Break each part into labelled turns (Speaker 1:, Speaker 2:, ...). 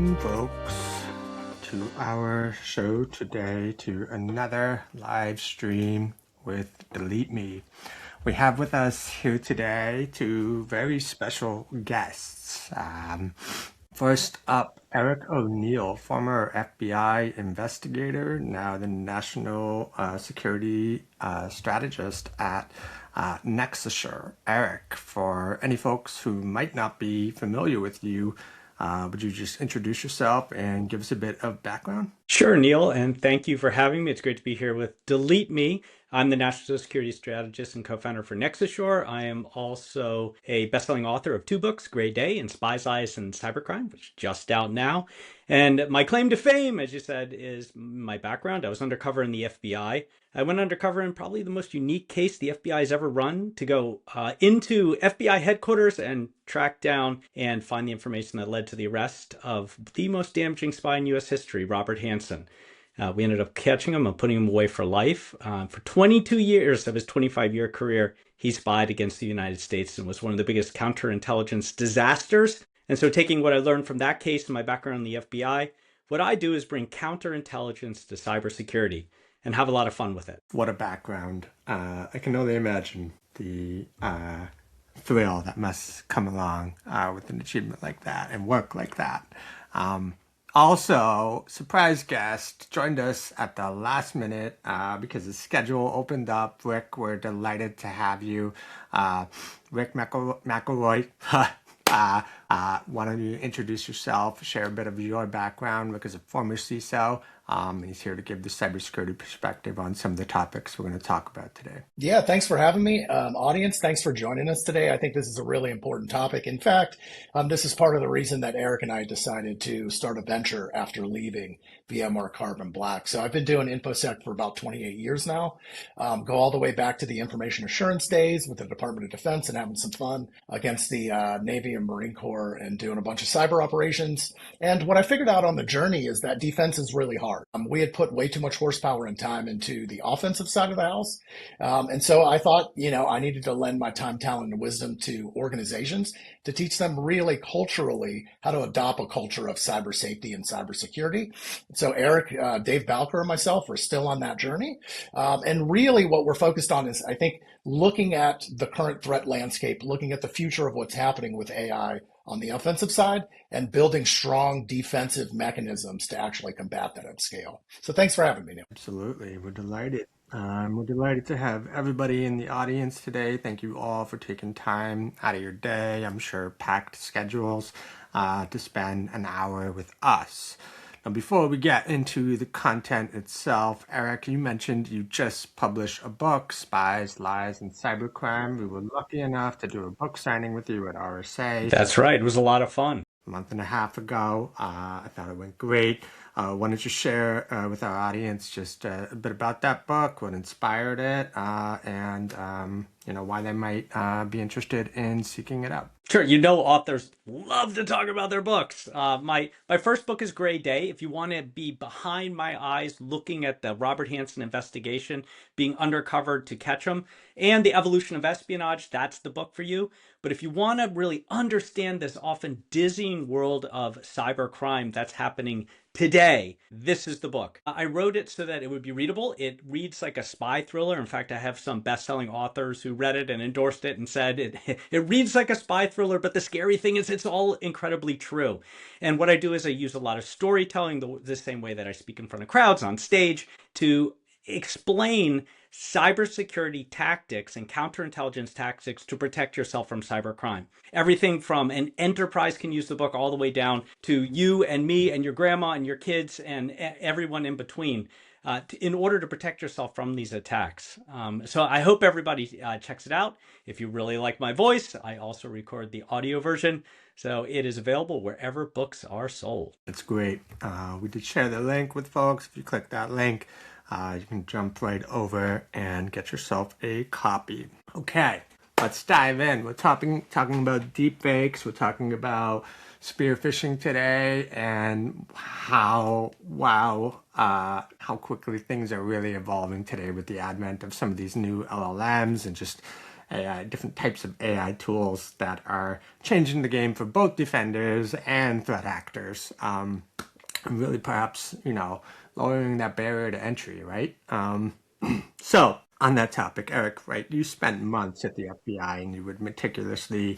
Speaker 1: Welcome, folks, to our show today, to another live stream with Delete Me. We have with us here today two very special guests. First up, Eric O'Neill, former FBI investigator, now the national security strategist at Nexusure. Eric, for any folks who might not be familiar with you, would you just introduce yourself and give us a bit of background?
Speaker 2: Sure, Neil, and thank you for having me. It's great to be here with Delete Me. I'm the National Security Strategist and co-founder for Nexusure. I am also a best-selling author of two books, Gray Day and Spies, Lies, and Cybercrime, which is just out now. And my claim to fame, as you said, is my background. I was undercover in the FBI. I went undercover in probably the most unique case the FBI has ever run, to go into FBI headquarters and track down and find the information that led to the arrest of the most damaging spy in U.S. history, Robert Hanssen. We ended up catching him and putting him away for life. For 22 years of his 25-year career, he spied against the United States and was one of the biggest counterintelligence disasters. And so, taking what I learned from that case and my background in the FBI, what I do is bring counterintelligence to cybersecurity and have a lot of fun with it.
Speaker 1: What a background. I can only imagine the thrill that must come along with an achievement like that and work like that. Also, surprise guest joined us at the last minute because his schedule opened up. Rick, we're delighted to have you. Rick McElroy, why don't you introduce yourself, share a bit of your background? Rick is a former CISO, and he's here to give the cybersecurity perspective on some of the topics we're going to talk about today.
Speaker 3: Yeah, thanks for having me. Audience, thanks for joining us today. I think this is a really important topic. In fact, this is part of the reason that Eric and I decided to start a venture after leaving VMware Carbon Black. So I've been doing InfoSec for about 28 years now. Go all the way back to the information assurance days with the Department of Defense and having some fun against the Navy and Marine Corps and doing a bunch of cyber operations. And what I figured out on the journey is that defense is really hard. We had put way too much horsepower and time into the offensive side of the house. And so I thought, I needed to lend my time, talent, and wisdom to organizations to teach them really culturally how to adopt a culture of cyber safety and cybersecurity. So Eric, Dave Balker, and myself are still on that journey. And really what we're focused on is, I think, looking at the current threat landscape, looking at the future of what's happening with AI on the offensive side, and building strong defensive mechanisms to actually combat that at scale. So thanks for having me, Neil.
Speaker 1: Absolutely. We're delighted. We're delighted to have everybody in the audience today. Thank you all for taking time out of your day, I'm sure packed schedules, to spend an hour with us. Now, before we get into the content itself, Eric, you mentioned you just published a book, Spies, Lies, and Cybercrime. We were lucky enough to do a book signing with you at RSA.
Speaker 2: That's right. It was a lot of fun.
Speaker 1: A month and a half ago. I thought it went great. Why don't you share with our audience just a bit about that book, what inspired it, and why they might be interested in seeking it out?
Speaker 2: Sure, authors love to talk about their books. My first book is Gray Day. If you want to be behind my eyes looking at the Robert Hanssen investigation, being undercover to catch him, and the evolution of espionage, that's the book for you. But if you want to really understand this often dizzying world of cybercrime that's happening today, this is the book. I wrote it so that it would be readable. It reads like a spy thriller. In fact, I have some best-selling authors who read it and endorsed it and said it reads like a spy thriller, but the scary thing is it's all incredibly true. And what I do is I use a lot of storytelling, the same way that I speak in front of crowds on stage, to explain cybersecurity tactics and counterintelligence tactics to protect yourself from cybercrime. Everything from an enterprise can use the book all the way down to you and me and your grandma and your kids and everyone in between in order to protect yourself from these attacks. So I hope everybody checks it out. If you really like my voice, I also record the audio version. So it is available wherever books are sold.
Speaker 1: That's great. We did share the link with folks. If you click that link, you can jump right over and get yourself a copy. Okay, let's dive in. We're talking about deepfakes. We're talking about spear-phishing today and how quickly things are really evolving today with the advent of some of these new LLMs and just AI, different types of AI tools that are changing the game for both defenders and threat actors. And really perhaps, lowering that barrier to entry, right? So on that topic, Eric, right, you spent months at the FBI and you would meticulously,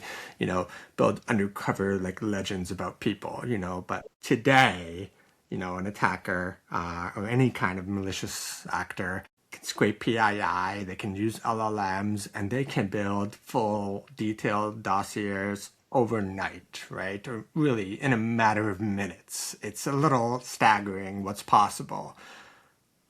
Speaker 1: build undercover like legends about people, but today, an attacker or any kind of malicious actor can scrape PII, they can use LLMs, and they can build full detailed dossiers overnight, right? Or really in a matter of minutes. It's a little staggering what's possible.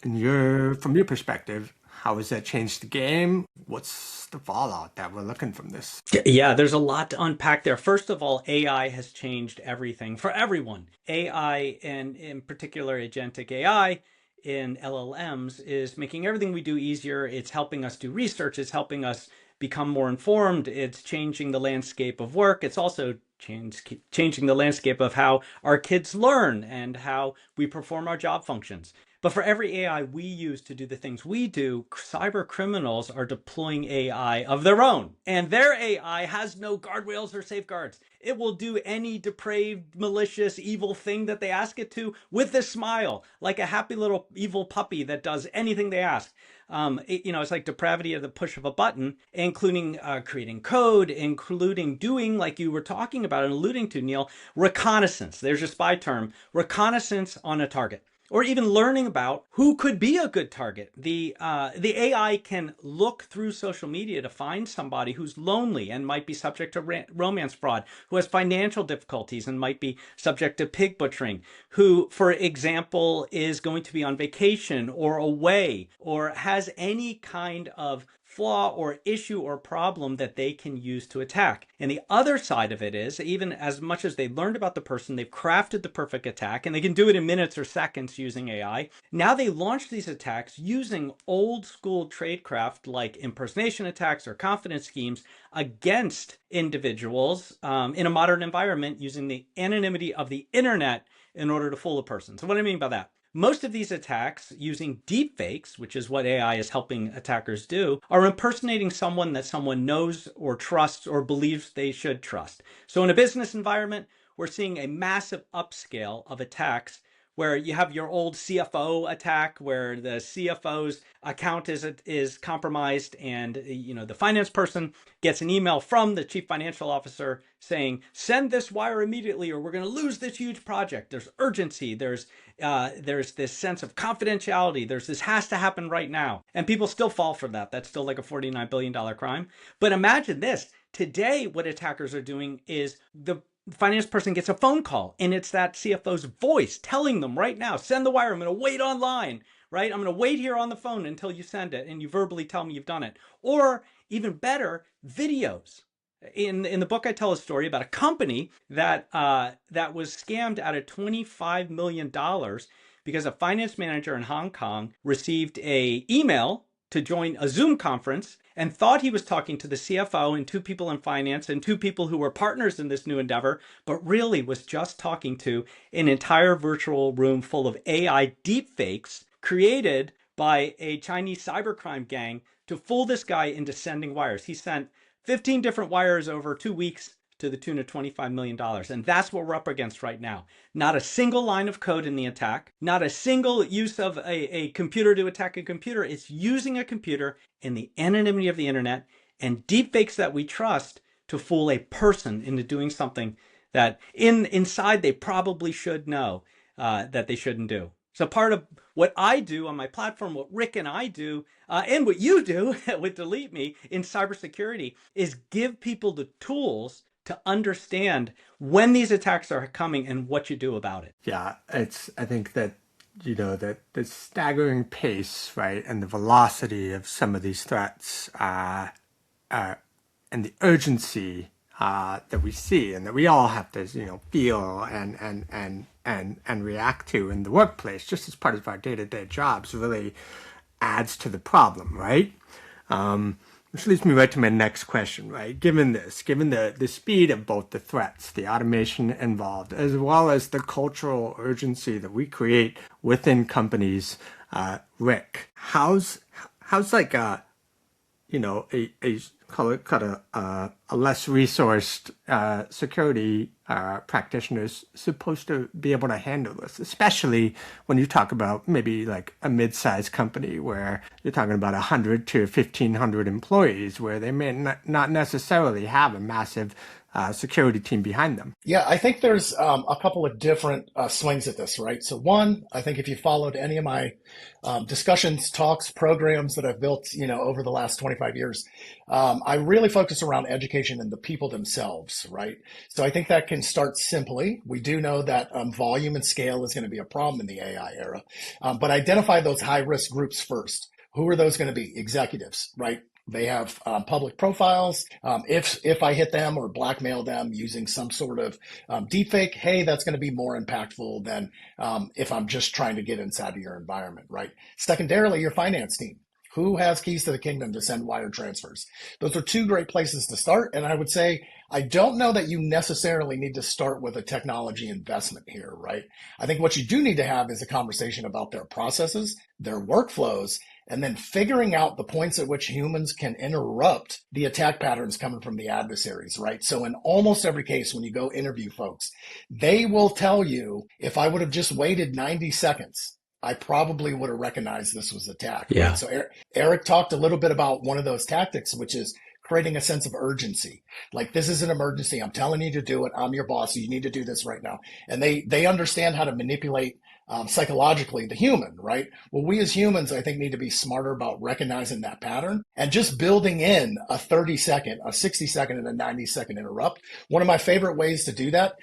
Speaker 1: And from your perspective, how has that changed the game? What's the fallout that we're looking from this?
Speaker 2: Yeah, there's a lot to unpack there. First of all, AI has changed everything for everyone. AI, and in particular agentic AI in LLMs, is making everything we do easier. It's helping us do research. It's helping us become more informed. It's changing the landscape of work. It's also changing the landscape of how our kids learn and how we perform our job functions. But for every AI we use to do the things we do, cyber criminals are deploying AI of their own. And their AI has no guardrails or safeguards. It will do any depraved, malicious, evil thing that they ask it to with a smile, like a happy little evil puppy that does anything they ask. It's like depravity at the push of a button, including creating code, including doing, like you were talking about and alluding to, Neil, reconnaissance. There's your spy term, reconnaissance on a target, or even learning about who could be a good target. The AI can look through social media to find somebody who's lonely and might be subject to romance fraud, who has financial difficulties and might be subject to pig butchering, who, for example, is going to be on vacation or away or has any kind of flaw or issue or problem that they can use to attack. And the other side of it is, even as much as they learned about the person, they've crafted the perfect attack, and they can do it in minutes or seconds using AI. Now they launch these attacks using old school tradecraft like impersonation attacks or confidence schemes against individuals in a modern environment using the anonymity of the internet in order to fool a person. So what do I mean by that? Most of these attacks using deepfakes, which is what AI is helping attackers do, are impersonating someone that someone knows or trusts or believes they should trust. So in a business environment, we're seeing a massive upscale of attacks where you have your old CFO attack where the CFO's account is compromised, and the finance person gets an email from the chief financial officer saying, send this wire immediately or we're going to lose this huge project. There's urgency. There's this sense of confidentiality. There's this has to happen right now. And people still fall for that. That's still like a $49 billion crime. But imagine this. Today, what attackers are doing is the finance person gets a phone call and it's that CFO's voice telling them right now, send the wire. I'm going to wait online, right? I'm going to wait here on the phone until you send it and you verbally tell me you've done it. Or even better, videos. In the book, I tell a story about a company that was scammed out of $25 million because a finance manager in Hong Kong received an email to join a Zoom conference and thought he was talking to the CFO and two people in finance and two people who were partners in this new endeavor, but really was just talking to an entire virtual room full of AI deepfakes created by a Chinese cybercrime gang to fool this guy into sending wires. He sent 15 different wires over 2 weeks to the tune of $25 million. And that's what we're up against right now. Not a single line of code in the attack, not a single use of a computer to attack a computer. It's using a computer in the anonymity of the internet and deepfakes that we trust to fool a person into doing something that inside they probably should know that they shouldn't do. So part of what I do on my platform, what Rick and I do, and what you do with Delete Me in cybersecurity is give people the tools to understand when these attacks are coming and what you do about it.
Speaker 1: Yeah, I think that, that the staggering pace, right, and the velocity of some of these threats, and the urgency that we see and that we all have to, feel and react to in the workplace, just as part of our day-to-day jobs, really adds to the problem, right? Which leads me right to my next question, right? Given the speed of both the threats, the automation involved, as well as the cultural urgency that we create within companies, Rick, how's like call it kind of a less resourced security practitioner is supposed to be able to handle this, especially when you talk about maybe like a mid-sized company where you're talking about 100 to 1,500 employees, where they may not necessarily have a massive security team behind them.
Speaker 3: Yeah, I think there's a couple of different swings at this, right? So one, I think if you followed any of my discussions, talks, programs that I've built, over the last 25 years, I really focus around education and the people themselves, right? So I think that can start simply. We do know that volume and scale is going to be a problem in the AI era, but identify those high risk groups first. Who are those going to be? Executives, right? They have public profiles. If I hit them or blackmail them using some sort of deepfake, hey, that's going to be more impactful than if I'm just trying to get inside of your environment, right? Secondarily, your finance team. Who has keys to the kingdom to send wire transfers? Those are two great places to start. And I would say, I don't know that you necessarily need to start with a technology investment here, right? I think what you do need to have is a conversation about their processes, their workflows, and then figuring out the points at which humans can interrupt the attack patterns coming from the adversaries, right? So in almost every case, when you go interview folks, they will tell you, if I would have just waited 90 seconds, I probably would have recognized this was attack.
Speaker 2: Yeah.
Speaker 3: Right? So Eric talked a little bit about one of those tactics, which is creating a sense of urgency. Like, this is an emergency. I'm telling you to do it. I'm your boss. So you need to do this right now. And they understand how to manipulate psychologically the human, right? Well, we as humans, I think, need to be smarter about recognizing that pattern and just building in a 30-second, a 60-second, and a 90-second interrupt. One of my favorite ways to do that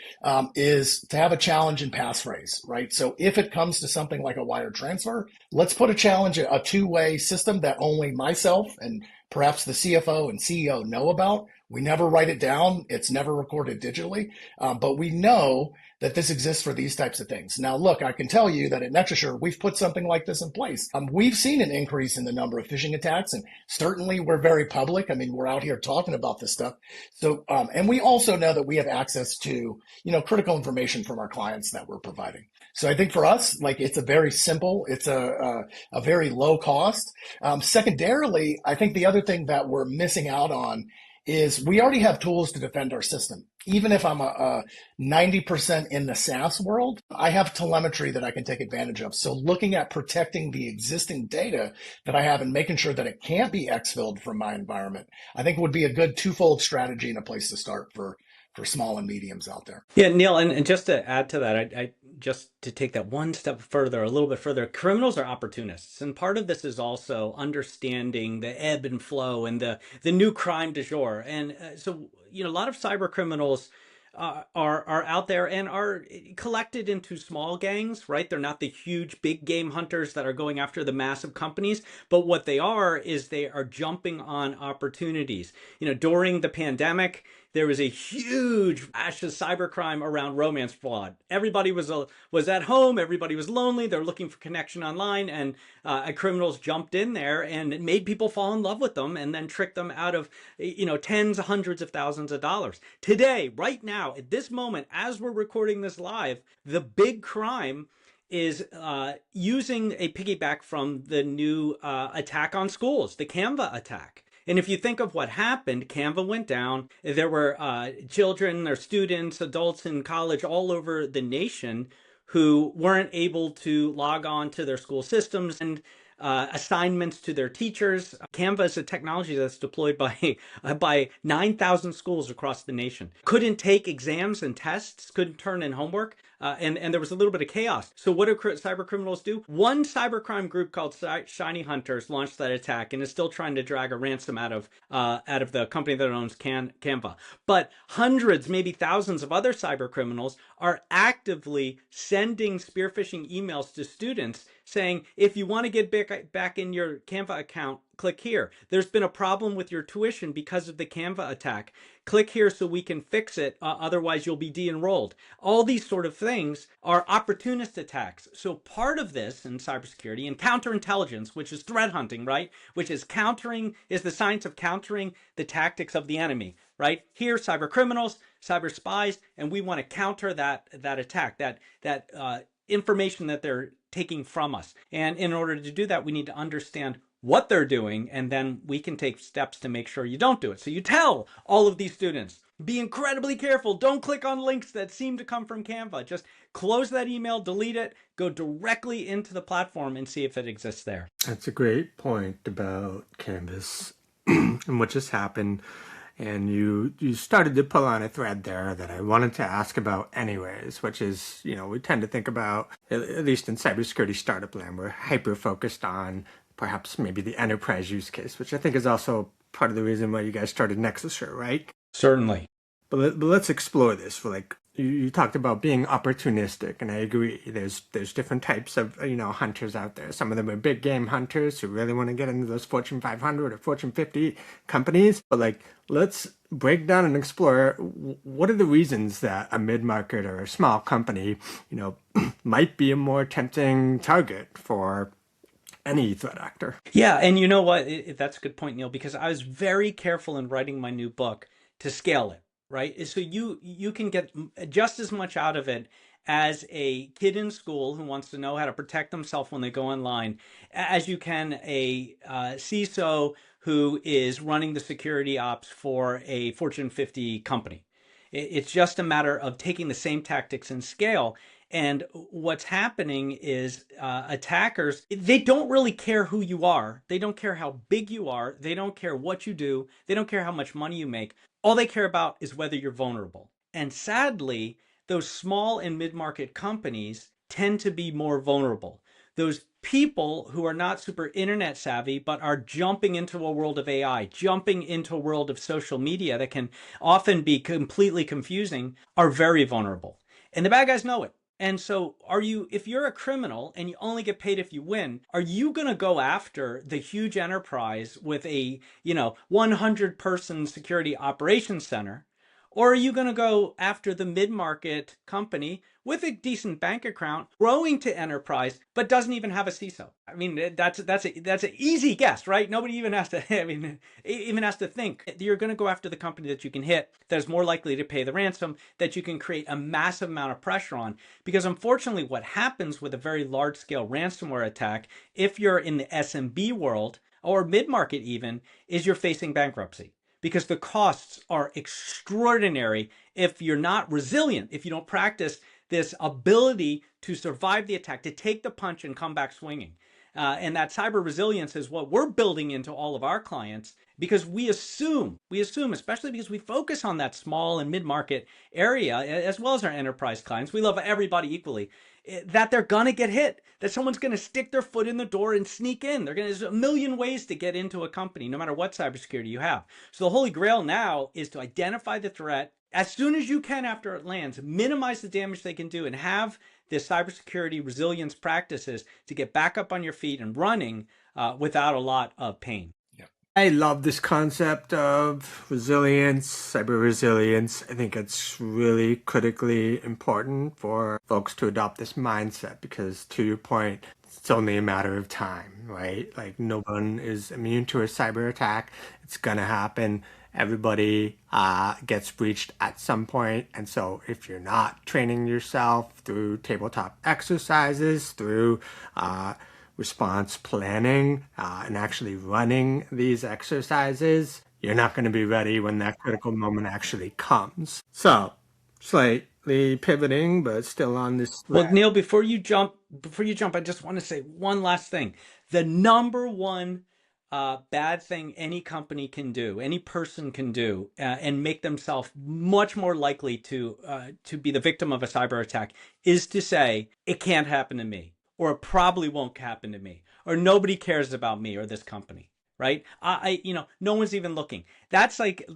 Speaker 3: is to have a challenge and passphrase, right? So if it comes to something like a wire transfer, let's put a challenge, a two-way system that only myself and perhaps the CFO and CEO know about. We never write it down. It's never recorded digitally, but we know that this exists for these types of things. Now, look, I can tell you that at NetraSure, we've put something like this in place. We've seen an increase in the number of phishing attacks, and certainly we're very public. I mean, we're out here talking about this stuff. So, and we also know that we have access to, critical information from our clients that we're providing. So I think for us, like, it's a very simple, it's a very low cost. Secondarily, I think the other thing that we're missing out on is we already have tools to defend our system. Even if I'm a 90% in the SaaS world, I have telemetry that I can take advantage of. So looking at protecting the existing data that I have and making sure that it can't be exfilled from my environment, I think would be a good twofold strategy and a place to start for small and mediums out there.
Speaker 2: Yeah, Neil, and just to add to that, I just to take that one step further, a little bit further, criminals are opportunists. And part of this is also understanding the ebb and flow and the new crime du jour. And so, a lot of cyber criminals are out there and are collected into small gangs, right? They're not the huge big game hunters that are going after the massive companies, but what they are is they are jumping on opportunities. During the pandemic, there was a huge rash of cybercrime around romance fraud. Everybody was at home. Everybody was lonely. They're looking for connection online, and criminals jumped in there and made people fall in love with them, and then tricked them out of tens, hundreds of thousands of dollars. Today, right now, at this moment, as we're recording this live, the big crime is using a piggyback from the new attack on schools, the Canva attack. And if you think of what happened, Canva went down. There were children or students, adults in college all over the nation who weren't able to log on to their school systems and assignments to their teachers. Canva is a technology that's deployed by 9,000 schools across the nation. Couldn't take exams and tests, couldn't turn in homework. And there was a little bit of chaos. So what do cyber criminals do? One cybercrime group called Shiny Hunters launched that attack and is still trying to drag a ransom out of the company that owns Canva. But hundreds, maybe thousands of other cyber criminals are actively sending spear-phishing emails to students saying, if you want to get back in your Canva account, click here. There's been a problem with your tuition because of the Canva attack. Click here so we can fix it. Otherwise, you'll be de-enrolled. All these sort of things are opportunist attacks. So part of this in cybersecurity and counterintelligence, which is threat hunting, right? Which is the science of countering the tactics of the enemy, right? Here, cyber criminals, cyber spies, and we want to counter that attack, that information that they're taking from us. And in order to do that, we need to understand what they're doing, and then we can take steps to make sure you don't do it. So you tell all of these students, be incredibly careful. Don't click on links that seem to come from Canva. Just close that email, delete it, go directly into the platform and see if it exists there.
Speaker 1: That's a great point about Canvas and what just happened. And you started to pull on a thread there that I wanted to ask about anyways, which is, we tend to think about, at least in cybersecurity startup land, we're hyper-focused on perhaps maybe the enterprise use case, which I think is also part of the reason why you guys started NexusSure, right?
Speaker 2: Certainly.
Speaker 1: But let's explore this. For you talked about being opportunistic, and I agree. There's different types of hunters out there. Some of them are big game hunters who really want to get into those Fortune 500 or Fortune 50 companies. But let's break down and explore what are the reasons that a mid-market or a small company might be a more tempting target for any threat actor.
Speaker 2: Yeah, and you know what? That's a good point, Neil, because I was very careful in writing my new book to scale it, right? So you can get just as much out of it as a kid in school who wants to know how to protect themselves when they go online, as you can a CISO who is running the security ops for a Fortune 50 company. It's just a matter of taking the same tactics and scale. And what's happening is attackers, they don't really care who you are. They don't care how big you are. They don't care what you do. They don't care how much money you make. All they care about is whether you're vulnerable. And sadly, those small and mid-market companies tend to be more vulnerable. Those people who are not super internet savvy, but are jumping into a world of AI, jumping into a world of social media that can often be completely confusing, are very vulnerable. And the bad guys know it. And so if you're a criminal and you only get paid if you win, are you going to go after the huge enterprise with a, 100 person security operations center? Or are you going to go after the mid-market company with a decent bank account, growing to enterprise, but doesn't even have a CISO? I mean, that's an easy guess, right? Nobody even has to, even has to think. You're going to go after the company that you can hit, that is more likely to pay the ransom, that you can create a massive amount of pressure on. Because unfortunately, what happens with a very large-scale ransomware attack, if you're in the SMB world, or mid-market even, is you're facing bankruptcy. Because the costs are extraordinary if you're not resilient, if you don't practice this ability to survive the attack, to take the punch and come back swinging. And that cyber resilience is what we're building into all of our clients, because we assume, especially because we focus on that small and mid-market area, as well as our enterprise clients, we love everybody equally, that they're going to get hit, that someone's going to stick their foot in the door and sneak in. There's a million ways to get into a company, no matter what cybersecurity you have. So the holy grail now is to identify the threat as soon as you can after it lands, minimize the damage they can do, and have the cybersecurity resilience practices to get back up on your feet and running without a lot of pain.
Speaker 1: I love this concept of resilience, cyber resilience. I think it's really critically important for folks to adopt this mindset because, to your point, it's only a matter of time, right? No one is immune to a cyber attack. It's going to happen. Everybody gets breached at some point. And so if you're not training yourself through tabletop exercises, through response planning, and actually running these exercises, you're not going to be ready when that critical moment actually comes. So, slightly pivoting, but still on this thread.
Speaker 2: Well, Neil, before you jump, I just want to say one last thing. The number one bad thing any company can do, any person can do, and make themselves much more likely to be the victim of a cyber attack, is to say, it can't happen to me, or it probably won't happen to me, or nobody cares about me or this company, right? No one's even looking. That's like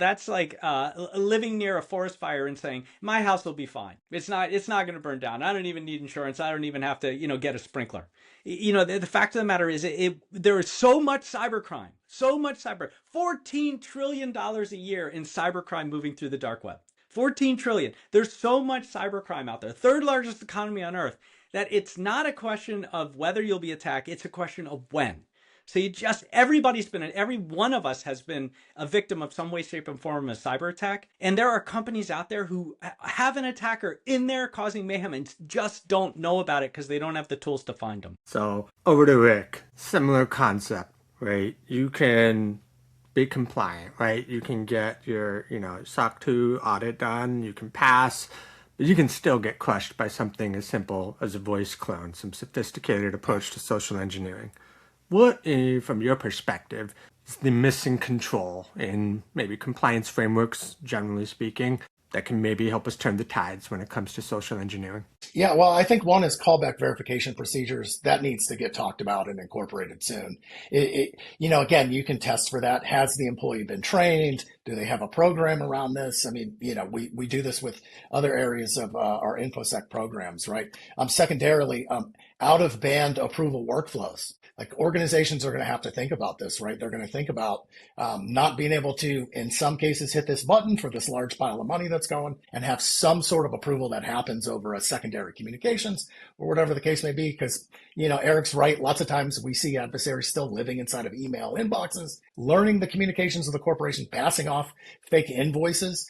Speaker 2: living near a forest fire and saying, my house will be fine. It's not going to burn down. I don't even need insurance. I don't even have to, get a sprinkler. The fact of the matter is there is so much cybercrime, $14 trillion a year in cybercrime moving through the dark web. 14 trillion. There's so much cybercrime out there. Third largest economy on earth, that it's not a question of whether you'll be attacked. It's a question of when. So every one of us has been a victim of some way, shape, and form of a cyber attack. And there are companies out there who have an attacker in there causing mayhem and just don't know about it because they don't have the tools to find them.
Speaker 1: So over to Rick, similar concept. right? You can be compliant, right? You can get your, SOC 2 audit done, you can pass, but you can still get crushed by something as simple as a voice clone, some sophisticated approach to social engineering. What, from your perspective, is the missing control in maybe compliance frameworks, generally speaking, that can maybe help us turn the tides when it comes to social engineering?
Speaker 3: Yeah, well, I think one is callback verification procedures. That needs to get talked about and incorporated soon. Again, you can test for that. Has the employee been trained? Do they have a program around this? I mean, we do this with other areas of our InfoSec programs, right? Secondarily, out of band approval workflows. Like organizations are going to have to think about this, right? They're going to think about not being able to, in some cases, hit this button for this large pile of money that's going and have some sort of approval that happens over a secondary communications or whatever the case may be. Because, Eric's right. Lots of times we see adversaries still living inside of email inboxes, learning the communications of the corporation, passing off fake invoices.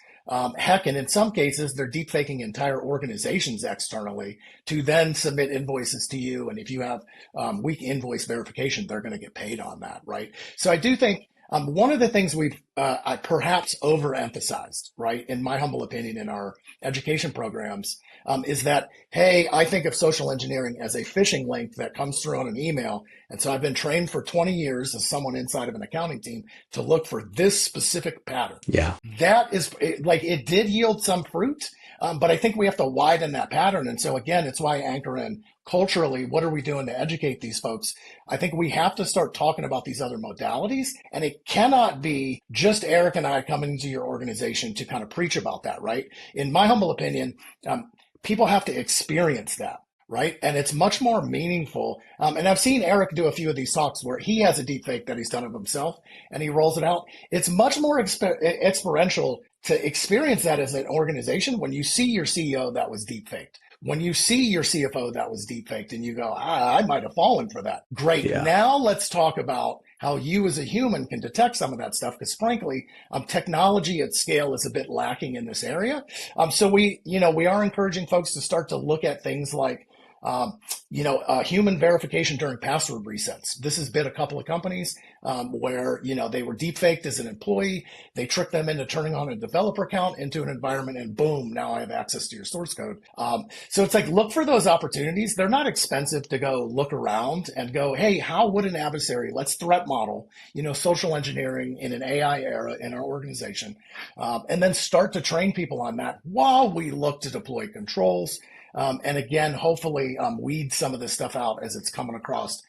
Speaker 3: Heck, and in some cases, they're deep faking entire organizations externally to then submit invoices to you. And if you have weak invoice verification, they're going to get paid on that, right? So I do think one of the things we've I perhaps overemphasized, right, in my humble opinion, in our education programs, is that, hey, I think of social engineering as a phishing link that comes through on an email. And so I've been trained for 20 years as someone inside of an accounting team to look for this specific pattern.
Speaker 2: Yeah.
Speaker 3: That is it did yield some fruit, but I think we have to widen that pattern. And so again, it's why I anchor in culturally, what are we doing to educate these folks? I think we have to start talking about these other modalities, and it cannot be just Eric and I coming into your organization to kind of preach about that, right? In my humble opinion, people have to experience that. Right. And it's much more meaningful. And I've seen Eric do a few of these talks where he has a deep fake that he's done of himself and he rolls it out. It's much more experiential to experience that as an organization when you see your CEO that was deep faked. When you see your CFO that was deep faked and you go, I might have fallen for that. Great. Yeah. Now let's talk about how you as a human can detect some of that stuff. Because frankly, technology at scale is a bit lacking in this area. So we are encouraging folks to start to look at things like human verification during password resets. This has been a couple of companies where, they were deep faked as an employee. They tricked them into turning on a developer account into an environment and boom, now I have access to your source code. So it's like, look for those opportunities. They're not expensive to go look around and go, hey, how would an adversary, let's threat model, social engineering in an AI era in our organization, and then start to train people on that while we look to deploy controls. And again, hopefully weed some of this stuff out as it's coming across,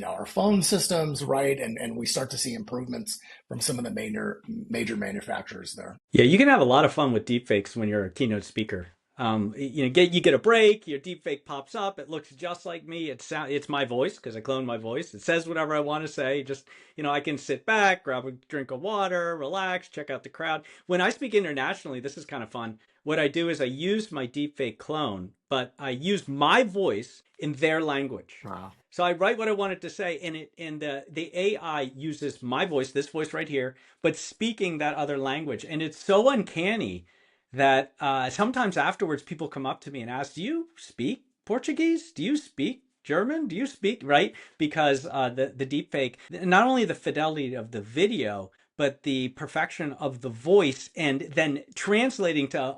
Speaker 3: our phone systems, right? And we start to see improvements from some of the major manufacturers there.
Speaker 2: Yeah, you can have a lot of fun with deepfakes when you're a keynote speaker. You get a break, your deepfake pops up, it looks just like me. It's my voice because I cloned my voice. It says whatever I want to say. Just, I can sit back, grab a drink of water, relax, check out the crowd. When I speak internationally, this is kind of fun. What I do is I use my deepfake clone, but I use my voice in their language.
Speaker 1: Wow.
Speaker 2: So I write what I wanted to say, and the AI uses my voice, this voice right here, but speaking that other language. And it's so uncanny that sometimes afterwards people come up to me and ask, do you speak Portuguese? Do you speak German? Do you speak, right? Because the deepfake, not only the fidelity of the video, but the perfection of the voice and then translating to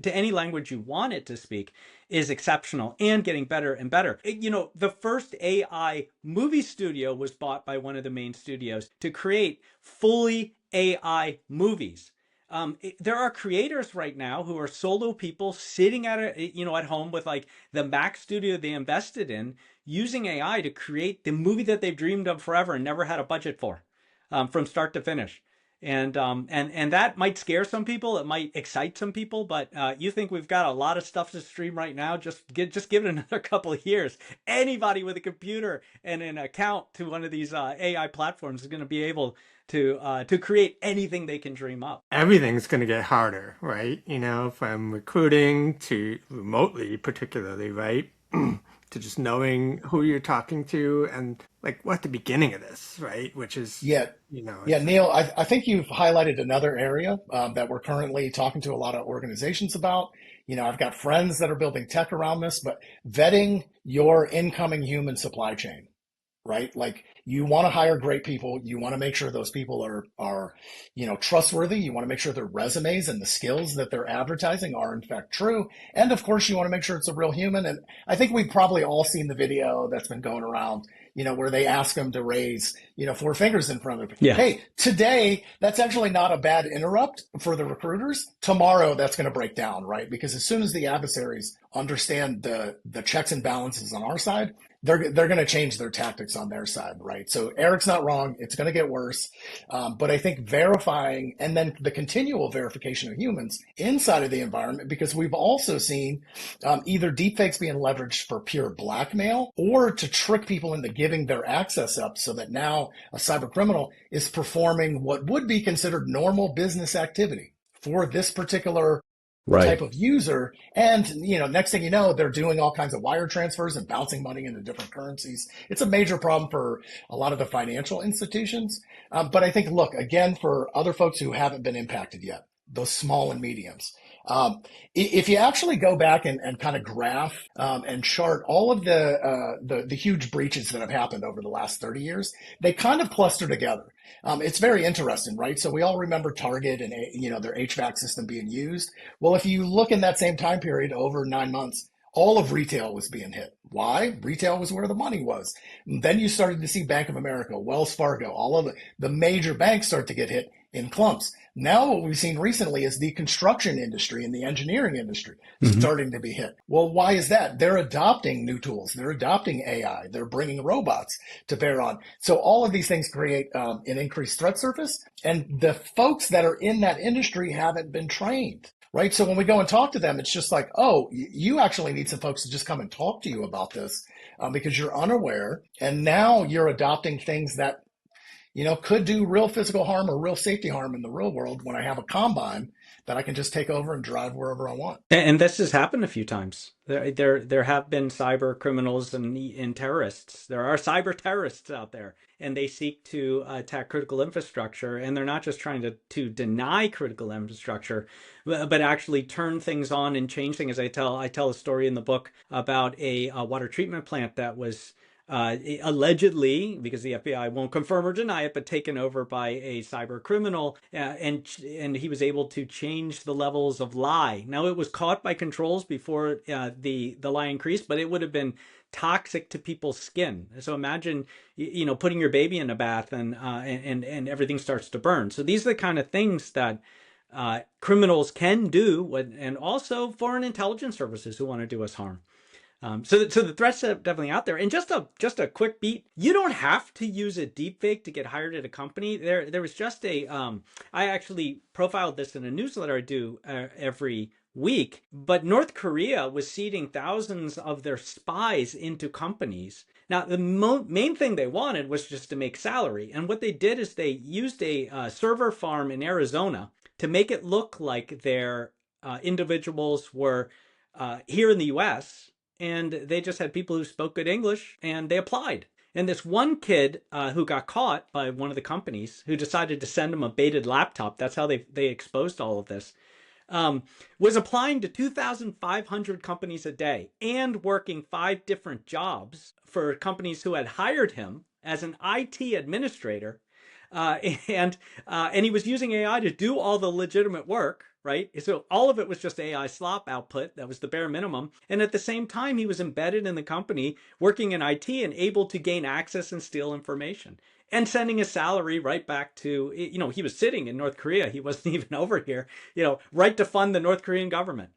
Speaker 2: to any language you want it to speak is exceptional and getting better and better. The first AI movie studio was bought by one of the main studios to create fully AI movies. There are creators right now who are solo people sitting at home with like the Mac studio they invested in, using AI to create the movie that they've dreamed of forever and never had a budget for, from start to finish. And that might scare some people. It might excite some people, but you think we've got a lot of stuff to stream right now. Just give it another couple of years. Anybody with a computer and an account to one of these AI platforms is going to be able to create anything they can dream up.
Speaker 1: Everything's going to get harder, right? From recruiting to remotely, particularly, right? To just knowing who you're talking to and like what the beginning of this, right? Which is,
Speaker 3: Neil, I think you've highlighted another area that we're currently talking to a lot of organizations about. I've got friends that are building tech around this, but vetting your incoming human supply chain, right? Like you want to hire great people. You want to make sure those people are, trustworthy. You want to make sure their resumes and the skills that they're advertising are in fact true. And of course, you want to make sure it's a real human. And I think we've probably all seen the video that's been going around, where they ask them to raise, four fingers in front of them.
Speaker 2: Yeah.
Speaker 3: Hey, today, that's actually not a bad interrupt for the recruiters. Tomorrow, that's going to break down, right? Because as soon as the adversaries understand the checks and balances on our side, they're going to change their tactics on their side, right? So Eric's not wrong. It's going to get worse. But I think verifying and then the continual verification of humans inside of the environment, because we've also seen either deepfakes being leveraged for pure blackmail or to trick people into giving their access up so that now a cyber criminal is performing what would be considered normal business activity for this particular type of user. And, next thing you know, they're doing all kinds of wire transfers and bouncing money into different currencies. It's a major problem for a lot of the financial institutions. But I think, look, again, for other folks who haven't been impacted yet, those small and mediums, if you actually go back and kind of graph and chart all of the huge breaches that have happened over the last 30 years, they kind of cluster together. It's very interesting, right? So we all remember Target and their HVAC system being used. Well, if you look in that same time period over 9 months, all of retail was being hit. Why? Retail was where the money was. And then you started to see Bank of America, Wells Fargo, all of the major banks start to get hit in clumps. Now what we've seen recently is the construction industry and the engineering industry starting to be hit. Well, why is that? They're adopting new tools. They're adopting AI. They're bringing robots to bear on. So all of these things create an increased threat surface. And the folks that are in that industry haven't been trained. Right. So when we go and talk to them, it's just like, oh, you actually need some folks to just come and talk to you about this because you're unaware. And now you're adopting things that could do real physical harm or real safety harm in the real world when I have a combine that I can just take over and drive wherever I want.
Speaker 2: And this has happened a few times. There have been cyber criminals and terrorists. There are cyber terrorists out there, and they seek to attack critical infrastructure. And they're not just trying to deny critical infrastructure, but actually turn things on and change things. I tell a story in the book about a water treatment plant that was allegedly, because the FBI won't confirm or deny it, but taken over by a cyber criminal, and he was able to change the levels of lye. Now it was caught by controls before the lye increased, but it would have been toxic to people's skin. So imagine putting your baby in a bath and everything starts to burn. So these are the kind of things that criminals can do, and also foreign intelligence services who want to do us harm. So the threats are definitely out there. And just a quick beat, you don't have to use a deepfake to get hired at a company. There was just I actually profiled this in a newsletter I do every week, but North Korea was seeding thousands of their spies into companies. Now, the main thing they wanted was just to make salary. And what they did is they used a server farm in Arizona to make it look like their individuals were here in the US, and they just had people who spoke good English, and they applied. And this one kid who got caught by one of the companies who decided to send him a baited laptop, that's how they exposed all of this, was applying to 2,500 companies a day and working 5 different jobs for companies who had hired him as an IT administrator. And he was using AI to do all the legitimate work, right? So all of it was just AI slop output. That was the bare minimum. And at the same time, he was embedded in the company, working in IT and able to gain access and steal information and sending his salary right back to, he was sitting in North Korea. He wasn't even over here, right to fund the North Korean government.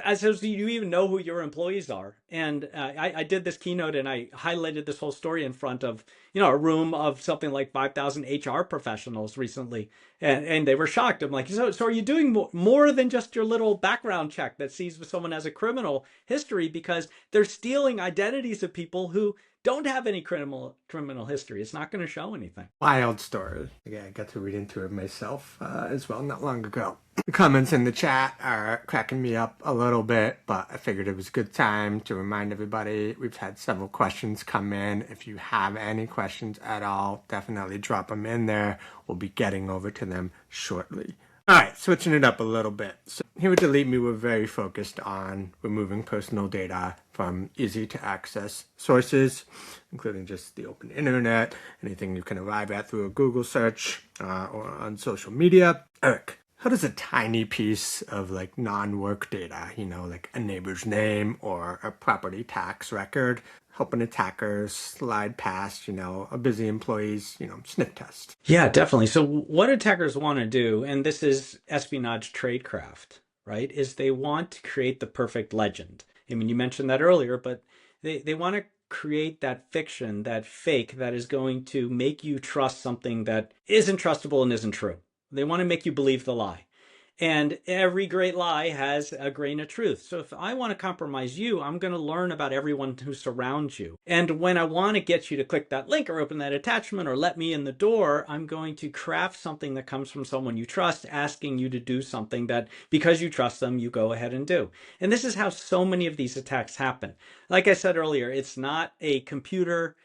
Speaker 2: I says, do you even know who your employees are? And I did this keynote and I highlighted this whole story in front of, a room of something like 5,000 HR professionals recently. And they were shocked. I'm like, so are you doing more than just your little background check that sees someone as a criminal history? Because they're stealing identities of people who don't have any criminal history. It's not going to show anything.
Speaker 1: Wild story. Yeah, I got to read into it myself as well not long ago. The comments in the chat are cracking me up a little bit, but I figured it was a good time to remind everybody we've had several questions come in. If you have any questions at all, definitely drop them in there. We'll be getting over to them shortly. All right, switching it up a little bit. So here with Delete Me, we're very focused on removing personal data from easy to access sources, including just the open internet, anything you can arrive at through a Google search or on social media. Eric, how does a tiny piece of like non-work data, like a neighbor's name or a property tax record, help an attacker slide past, a busy employee's, sniff test?
Speaker 2: Yeah, definitely. So what attackers want to do, and this is espionage tradecraft, right, is they want to create the perfect legend. I mean, you mentioned that earlier, but they want to create that fiction, that fake that is going to make you trust something that isn't trustable and isn't true. They want to make you believe the lie. And every great lie has a grain of truth. So if I want to compromise you, I'm going to learn about everyone who surrounds you. And when I want to get you to click that link or open that attachment or let me in the door, I'm going to craft something that comes from someone you trust, asking you to do something that, because you trust them, you go ahead and do. And this is how so many of these attacks happen. Like I said earlier, it's not a computer,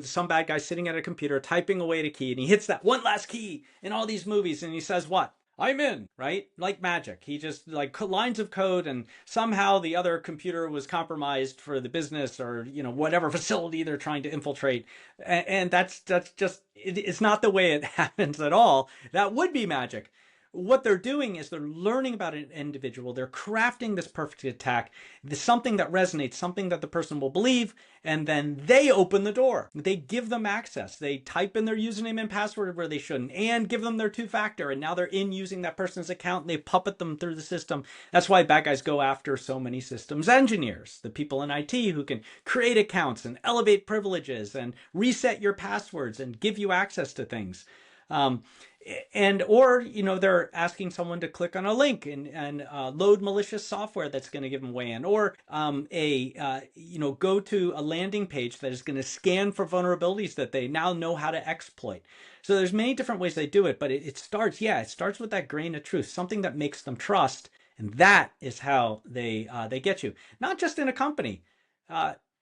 Speaker 2: some bad guy sitting at a computer typing away at a key, and he hits that one last key in all these movies, and he says what? I'm in, right? Like magic. He just like lines of code, and somehow the other computer was compromised for the business or, whatever facility they're trying to infiltrate. And that's just, it's not the way it happens at all. That would be magic. What they're doing is they're learning about an individual. They're crafting this perfect attack, something that resonates, something that the person will believe, and then they open the door. They give them access. They type in their username and password where they shouldn't and give them their two-factor, and now they're in using that person's account, and they puppet them through the system. That's why bad guys go after so many systems engineers, the people in IT who can create accounts and elevate privileges and reset your passwords and give you access to things. Or they're asking someone to click on a link and load malicious software that's going to give them way in, or go to a landing page that is going to scan for vulnerabilities that they now know how to exploit. So there's many different ways they do it, but it starts with that grain of truth, something that makes them trust, and that is how they get you. Not just in a company.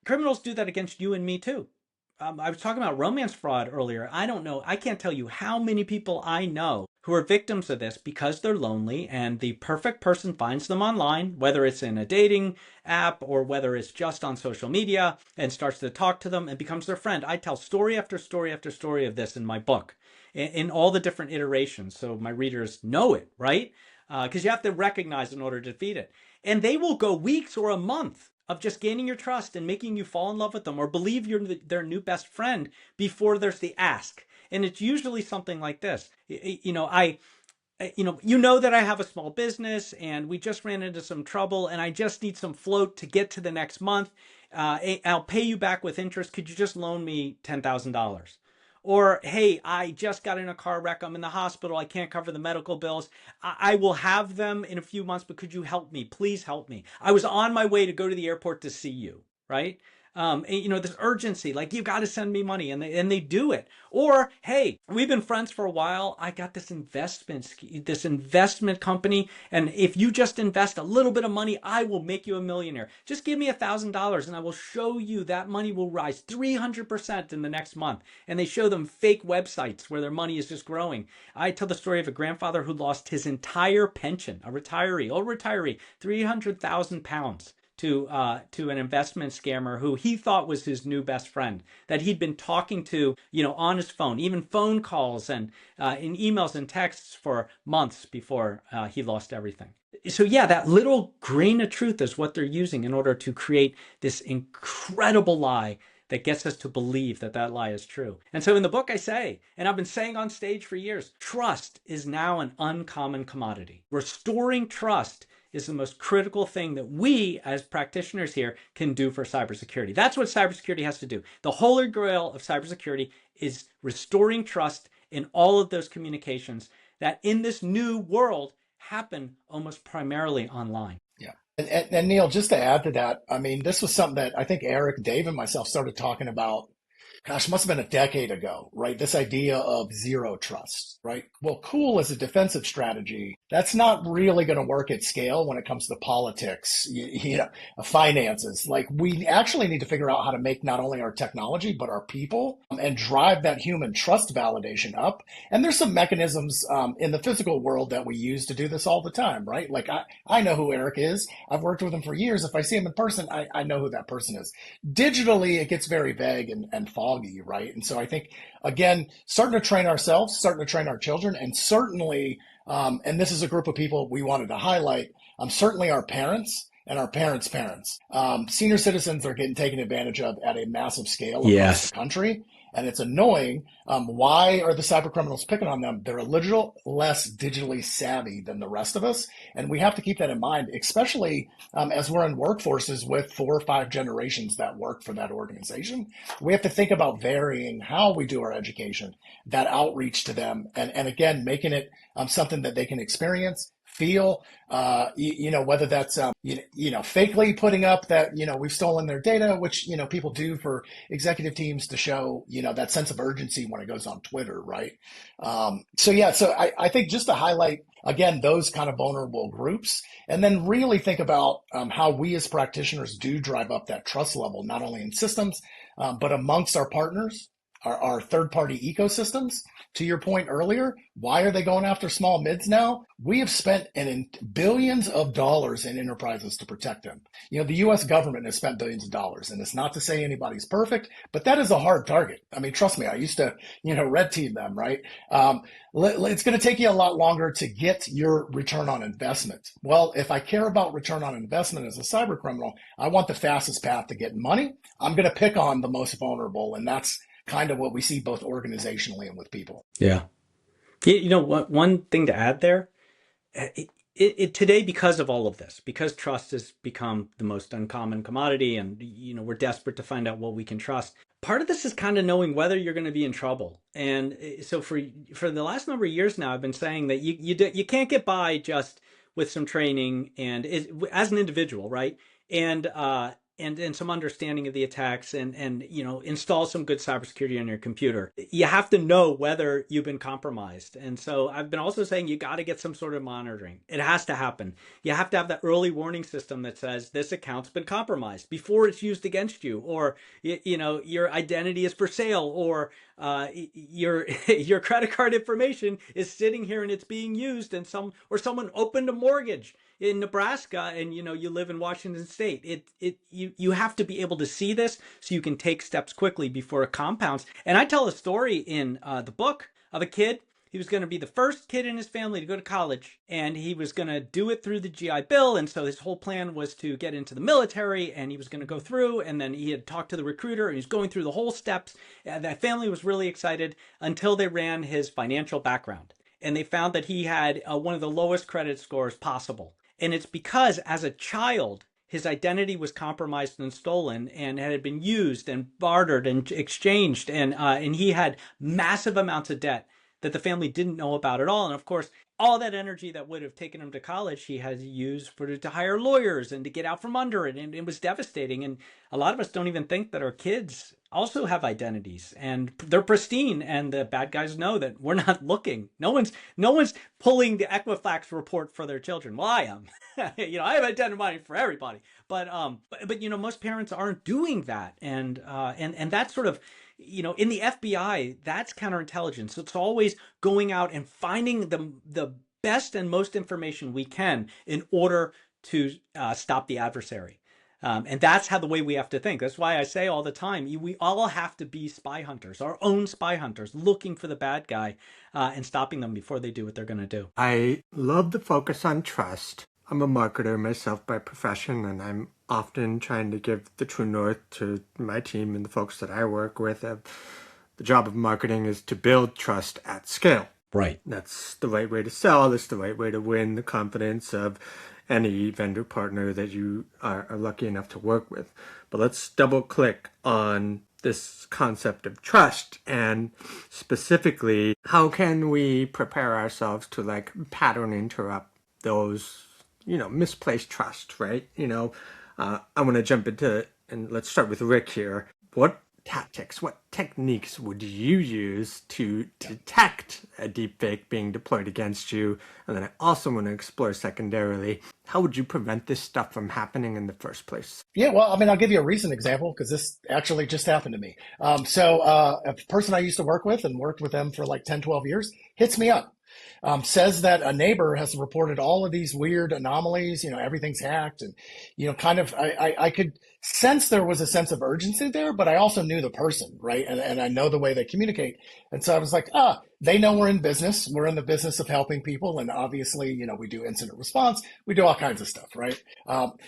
Speaker 2: Criminals do that against you and me too. I was talking about romance fraud earlier. I don't know. I can't tell you how many people I know who are victims of this because they're lonely and the perfect person finds them online, whether it's in a dating app or whether it's just on social media, and starts to talk to them and becomes their friend. I tell story after story after story of this in my book, in all the different iterations, so my readers know it, right? Because you have to recognize in order to defeat it. And they will go weeks or a month of just gaining your trust and making you fall in love with them or believe you're their new best friend before there's the ask. And it's usually something like this. You know that I have a small business and we just ran into some trouble and I just need some float to get to the next month. I'll pay you back with interest. Could you just loan me $10,000? Or, hey, I just got in a car wreck. I'm in the hospital. I can't cover the medical bills. I will have them in a few months, but could you help me? Please help me. I was on my way to go to the airport to see you, right? This urgency, like you got to send me money, and they do it. Or, hey, we've been friends for a while. I got this investment company, and if you just invest a little bit of money, I will make you a millionaire. Just give me $1,000, and I will show you that money will rise 300% in the next month. And they show them fake websites where their money is just growing. I tell the story of a grandfather who lost his entire pension, old retiree, 300,000 pounds. To an investment scammer who he thought was his new best friend, that he'd been talking to, on his phone, even phone calls and in emails and texts for months before he lost everything. So yeah, that little grain of truth is what they're using in order to create this incredible lie that gets us to believe that that lie is true. And so in the book I say, and I've been saying on stage for years, trust is now an uncommon commodity. Restoring trust is the most critical thing that we as practitioners here can do for cybersecurity. That's what cybersecurity has to do. The holy grail of cybersecurity is restoring trust in all of those communications that in this new world happen almost primarily online.
Speaker 3: Yeah. And Neil, just to add to that, I mean, this was something that I think Eric, Dave, and myself started talking about gosh, must have been a decade ago, right? This idea of zero trust, right? Well, cool as a defensive strategy. That's not really going to work at scale when it comes to politics, finances. Like we actually need to figure out how to make not only our technology, but our people and drive that human trust validation up. And there's some mechanisms in the physical world that we use to do this all the time, right? Like I know who Eric is. I've worked with him for years. If I see him in person, I know who that person is. Digitally, it gets very vague and foggy, right? And so I think, again, starting to train ourselves, starting to train our children, and certainly, and this is a group of people we wanted to highlight, certainly our parents and our parents' parents. Senior citizens are getting taken advantage of at a massive scale across
Speaker 2: Yes.
Speaker 3: the country. And it's annoying. Why are the cyber criminals picking on them? They're a little less digitally savvy than the rest of us. And we have to keep that in mind, especially as we're in workforces with 4 or 5 generations that work for that organization. We have to think about varying how we do our education, that outreach to them, and again, making it something that they can experience, feel, whether that's, fakely putting up that, we've stolen their data, which, people do for executive teams to show, that sense of urgency when it goes on Twitter, right? So I think just to highlight, again, those kind of vulnerable groups, and then really think about how we as practitioners do drive up that trust level, not only in systems, but amongst our partners, our third-party ecosystems. To your point earlier, why are they going after small mids now? We have spent billions of dollars in enterprises to protect them. The U.S. government has spent billions of dollars, and it's not to say anybody's perfect, but that is a hard target. I mean, trust me, I used to, red team them, right? It's going to take you a lot longer to get your return on investment. Well, if I care about return on investment as a cyber criminal, I want the fastest path to get money. I'm going to pick on the most vulnerable, and that's kind of what we see both organizationally and with people.
Speaker 2: Yeah. One thing to add there, today, because of all of this, because trust has become the most uncommon commodity, and we're desperate to find out what we can trust. Part of this is kind of knowing whether you're going to be in trouble. And so for the last number of years now, I've been saying that you can't get by just with some training and as an individual, right? And some understanding of the attacks, and install some good cybersecurity on your computer. You have to know whether you've been compromised. And so I've been also saying you got to get some sort of monitoring. It has to happen. You have to have that early warning system that says this account's been compromised before it's used against you, or your identity is for sale, or your credit card information is sitting here and it's being used, and someone opened a mortgage in Nebraska, and you live in Washington State. You have to be able to see this so you can take steps quickly before it compounds. And I tell a story in the book of a kid. He was going to be the first kid in his family to go to college, and he was going to do it through the GI Bill. And so his whole plan was to get into the military, and he was going to go through, and then he had talked to the recruiter, and he was going through the whole steps. And that family was really excited until they ran his financial background, and they found that he had one of the lowest credit scores possible. And it's because as a child, his identity was compromised and stolen, and had been used and bartered and exchanged, and he had massive amounts of debt that the family didn't know about at all. And of course, all that energy that would have taken him to college, he had used to hire lawyers and to get out from under it, and it was devastating. And a lot of us don't even think that our kids also have identities and they're pristine, and the bad guys know that we're not looking. No one's pulling the Equifax report for their children. Well, I am. I have identity for everybody, but most parents aren't doing that, and that's sort of, in the FBI, that's counterintelligence. It's always going out and finding the best and most information we can in order to stop the adversary. And that's the way we have to think. That's why I say all the time, we all have to be spy hunters, our own spy hunters, looking for the bad guy and stopping them before they do what they're going to do.
Speaker 1: I love the focus on trust. I'm a marketer myself by profession, and I'm often trying to give the true north to my team and the folks that I work with. The job of marketing is to build trust at scale.
Speaker 2: Right.
Speaker 1: That's the right way to sell. That's the right way to win the confidence of any vendor partner that you are lucky enough to work with. But let's double click on this concept of trust, and specifically, how can we prepare ourselves to pattern interrupt those, misplaced trust, right? I want to jump into, and let's start with Rick here. What tactics, what techniques would you use to detect a deepfake being deployed against you? And then I also want to explore secondarily, how would you prevent this stuff from happening in the first place?
Speaker 3: Yeah, well, I mean, I'll give you a recent example because this actually just happened to me. A person I used to work with and worked with them for like 10, 12 years hits me up. Says that a neighbor has reported all of these weird anomalies, everything's hacked. And, kind of, I could sense there was a sense of urgency there, but I also knew the person, right? And I know the way they communicate. And so I was like, they know we're in business. We're in the business of helping people. And obviously, we do incident response. We do all kinds of stuff, right?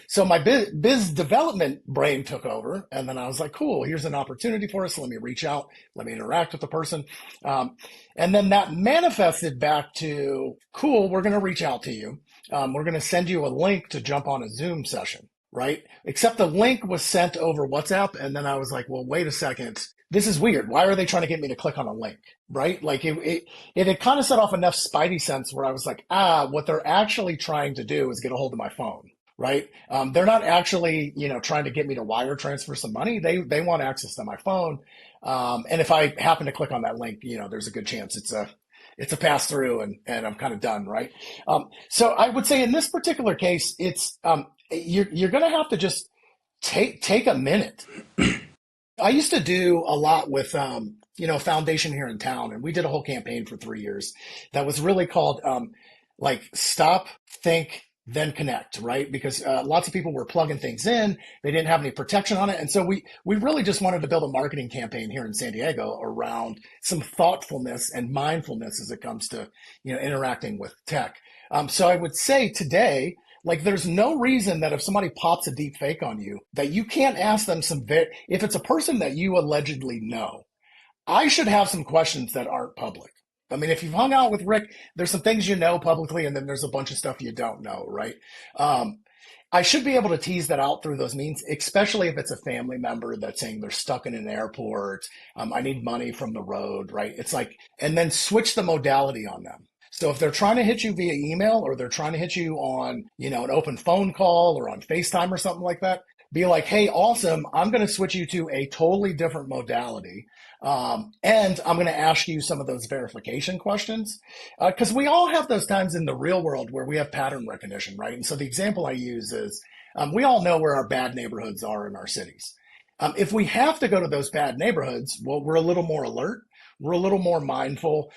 Speaker 3: So my biz development brain took over. And then I was like, cool, here's an opportunity for us. Let me reach out. Let me interact with the person. And then that manifested back to, cool, we're going to reach out to you. We're going to send you a link to jump on a Zoom session, right? Except the link was sent over WhatsApp. And then I was like, well, wait a second. This is weird. Why are they trying to get me to click on a link, right? Like it had kind of set off enough spidey sense where I was like, what they're actually trying to do is get a hold of my phone. Right. They're not actually, trying to get me to wire transfer some money. They want access to my phone. And if I happen to click on that link, there's a good chance it's a pass through and I'm kind of done. Right. So I would say in this particular case, it's you're going to have to just take a minute. I used to do a lot with, a foundation here in town, and we did a whole campaign for 3 years that was really called Stop, Think, Then Connect, right? Because lots of people were plugging things in. They didn't have any protection on it. And so we really just wanted to build a marketing campaign here in San Diego around some thoughtfulness and mindfulness as it comes to, interacting with tech. So I would say today, there's no reason that if somebody pops a deep fake on you, that you can't ask them if it's a person that you allegedly know, I should have some questions that aren't public. I mean, if you've hung out with Rick, there's some things you know publicly, and then there's a bunch of stuff you don't know, right? I should be able to tease that out through those means, especially if it's a family member that's saying they're stuck in an airport. I need money from the road, right? It's like, and then switch the modality on them. So if they're trying to hit you via email or they're trying to hit you on, an open phone call or on FaceTime or something like that, be like, hey, awesome, I'm going to switch you to a totally different modality. And I'm going to ask you some of those verification questions because we all have those times in the real world where we have pattern recognition, right? And so the example I use is we all know where our bad neighborhoods are in our cities. If we have to go to those bad neighborhoods, well, we're a little more alert. We're a little more mindful.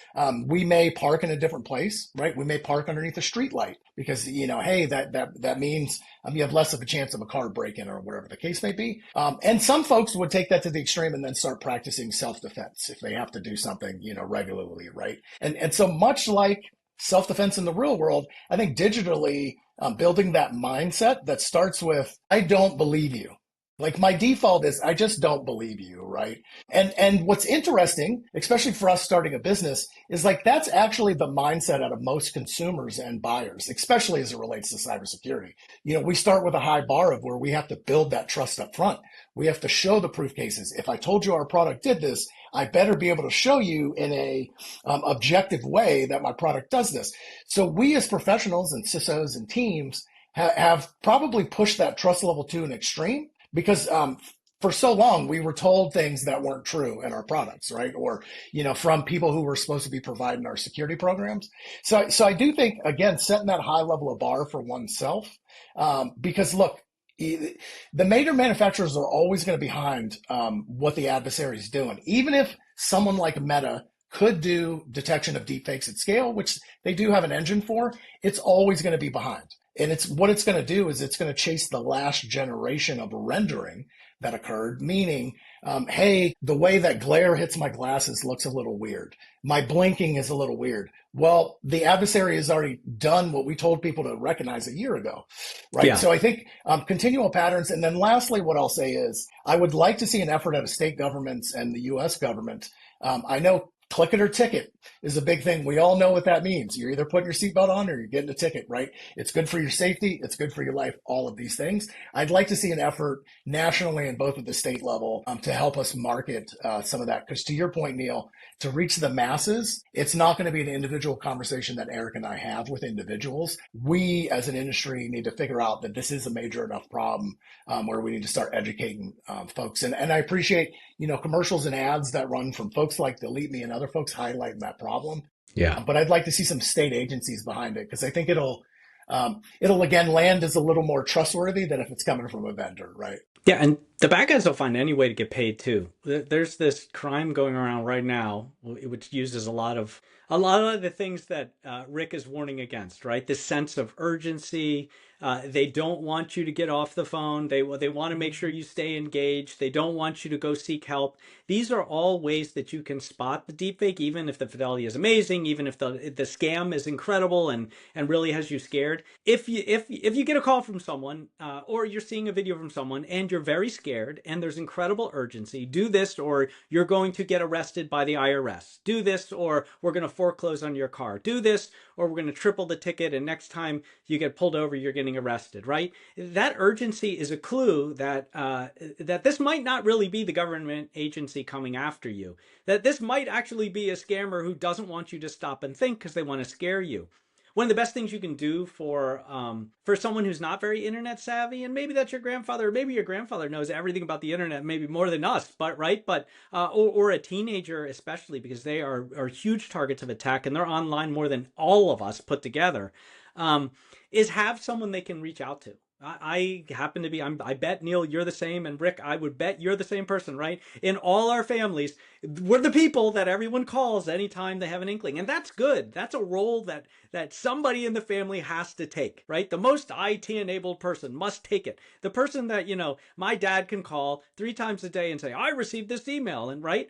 Speaker 3: We may park in a different place, right? We may park underneath a street light because, hey, that means you have less of a chance of a car break-in or whatever the case may be. And some folks would take that to the extreme and then start practicing self-defense if they have to do something, regularly, right? And so much like self-defense in the real world, I think digitally building that mindset that starts with, I don't believe you. Like my default is I just don't believe you, right? And what's interesting, especially for us starting a business, is that's actually the mindset out of most consumers and buyers, especially as it relates to cybersecurity. We start with a high bar of where we have to build that trust up front. We have to show the proof cases. If I told you our product did this, I better be able to show you in a objective way that my product does this. So we as professionals and CISOs and teams have probably pushed that trust level to an extreme. Because for so long, we were told things that weren't true in our products, right? Or, from people who were supposed to be providing our security programs. So I do think, again, setting that high level of bar for oneself, because look, the major manufacturers are always going to be behind what the adversary is doing. Even if someone like Meta could do detection of deepfakes at scale, which they do have an engine for, it's always going to be behind. And what it's going to do is it's going to chase the last generation of rendering that occurred, meaning, hey, the way that glare hits my glasses looks a little weird. My blinking is a little weird. Well, the adversary has already done what we told people to recognize a year ago, right?
Speaker 2: Yeah.
Speaker 3: So I think continual patterns. And then lastly, what I'll say is I would like to see an effort out of state governments and the U.S. government. I know click it or ticket. is a big thing. We all know what that means. You're either putting your seatbelt on or you're getting a ticket, right? It's good for your safety. It's good for your life, all of these things. I'd like to see an effort nationally and both at the state level to help us market some of that. Because to your point, Neil, to reach the masses, it's not going to be an individual conversation that Eric and I have with individuals. We as an industry need to figure out that this is a major enough problem where we need to start educating folks. And I appreciate, commercials and ads that run from folks like Delete Me and other folks highlighting that problem.
Speaker 2: Yeah.
Speaker 3: But I'd like to see some state agencies behind it because I think it'll again land as a little more trustworthy than if it's coming from a vendor, right?
Speaker 2: Yeah, and the bad guys will find any way to get paid too. There's this crime going around right now, which uses a lot of the things that Rick is warning against. Right, this sense of urgency. They don't want you to get off the phone. They want to make sure you stay engaged. They don't want you to go seek help. These are all ways that you can spot the deepfake, even if the fidelity is amazing, even if the scam is incredible and really has you scared. If you get a call from someone or you're seeing a video from someone and you're very scared and there's incredible urgency, do this or you're going to get arrested by the IRS. Do this or we're going to foreclose on your car. Do this or we're going to triple the ticket and next time you get pulled over, you're getting arrested, right? That urgency is a clue that that this might not really be the government agency coming after you. That this might actually be a scammer who doesn't want you to stop and think because they want to scare you. One of the best things you can do for someone who's not very internet savvy, and maybe that's your grandfather, or maybe your grandfather knows everything about the internet, maybe more than us, but right, but or a teenager especially, because they are huge targets of attack and they're online more than all of us put together. Is have someone they can reach out to. I happen to be, I bet, Neil, you're the same, and Rick, I would bet you're the same person, right? In all our families, we're the people that everyone calls anytime they have an inkling. And that's good. That's a role that somebody in the family has to take, right? The most IT-enabled person must take it. The person that, my dad can call 3 times a day and say, I received this email, and right?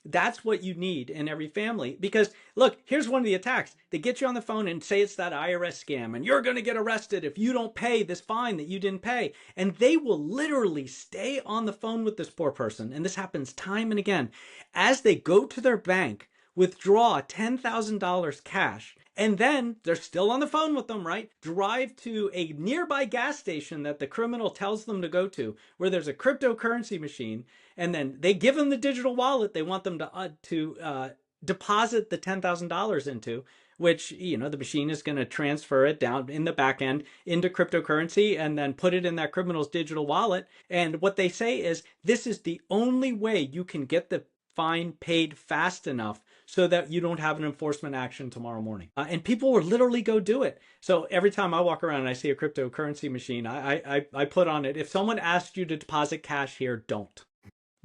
Speaker 2: That's what you need in every family. Because, look, here's one of the attacks. They get you on the phone and say it's that IRS scam, and you're going to get arrested if you don't pay this fine that you didn't pay. And they will literally stay on the phone with this poor person, and this happens time and again, as they go to their bank, withdraw $10,000 cash, and then they're still on the phone with them, right? Drive to a nearby gas station that the criminal tells them to go to, where there's a cryptocurrency machine, and then they give them the digital wallet they want them to deposit the $10,000 into, which, the machine is going to transfer it down in the back end into cryptocurrency and then put it in that criminal's digital wallet. And what they say is this is the only way you can get the fine paid fast enough so that you don't have an enforcement action tomorrow morning. And people will literally go do it. So every time I walk around and I see a cryptocurrency machine, I put on it, if someone asks you to deposit cash here, don't.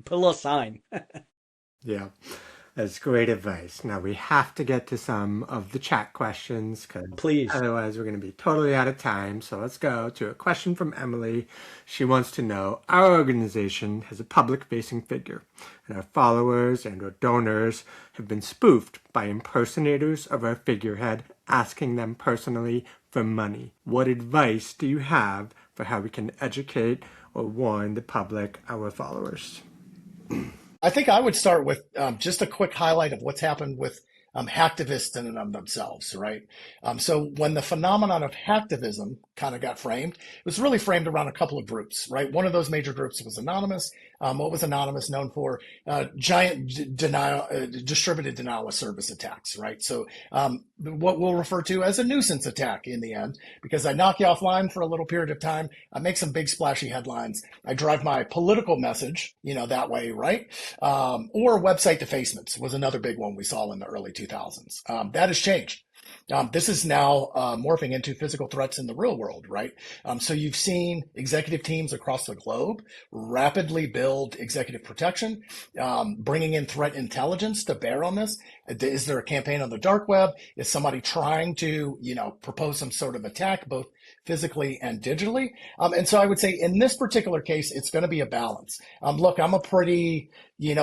Speaker 2: Put a little sign.
Speaker 1: Yeah. That's great advice. Now we have to get to some of the chat questions because
Speaker 2: Please.
Speaker 1: Otherwise we're going to be totally out of time. So let's go to a question from Emily. She wants to know, our organization has a public-facing figure, and our followers and our donors have been spoofed by impersonators of our figurehead, asking them personally for money. What advice do you have for how we can educate or warn the public, our followers?
Speaker 3: I think I would start with just a quick highlight of what's happened with hacktivists in and of themselves, right? So when the phenomenon of hacktivism kind of got framed, it was really framed around a couple of groups, right? One of those major groups was Anonymous. What was Anonymous known for? Giant distributed denial of service attacks, right? So what we'll refer to as a nuisance attack in the end, because I knock you offline for a little period of time, I make some big splashy headlines, I drive my political message, that way, right? Or website defacements was another big one we saw in the early 2000s. That has changed. This is now morphing into physical threats in the real world, right? So you've seen executive teams across the globe rapidly build executive protection, bringing in threat intelligence to bear on this. Is there a campaign on the dark web? Is somebody trying to, propose some sort of attack, both physically and digitally? And so I would say in this particular case, it's going to be a balance. Look, I'm a pretty,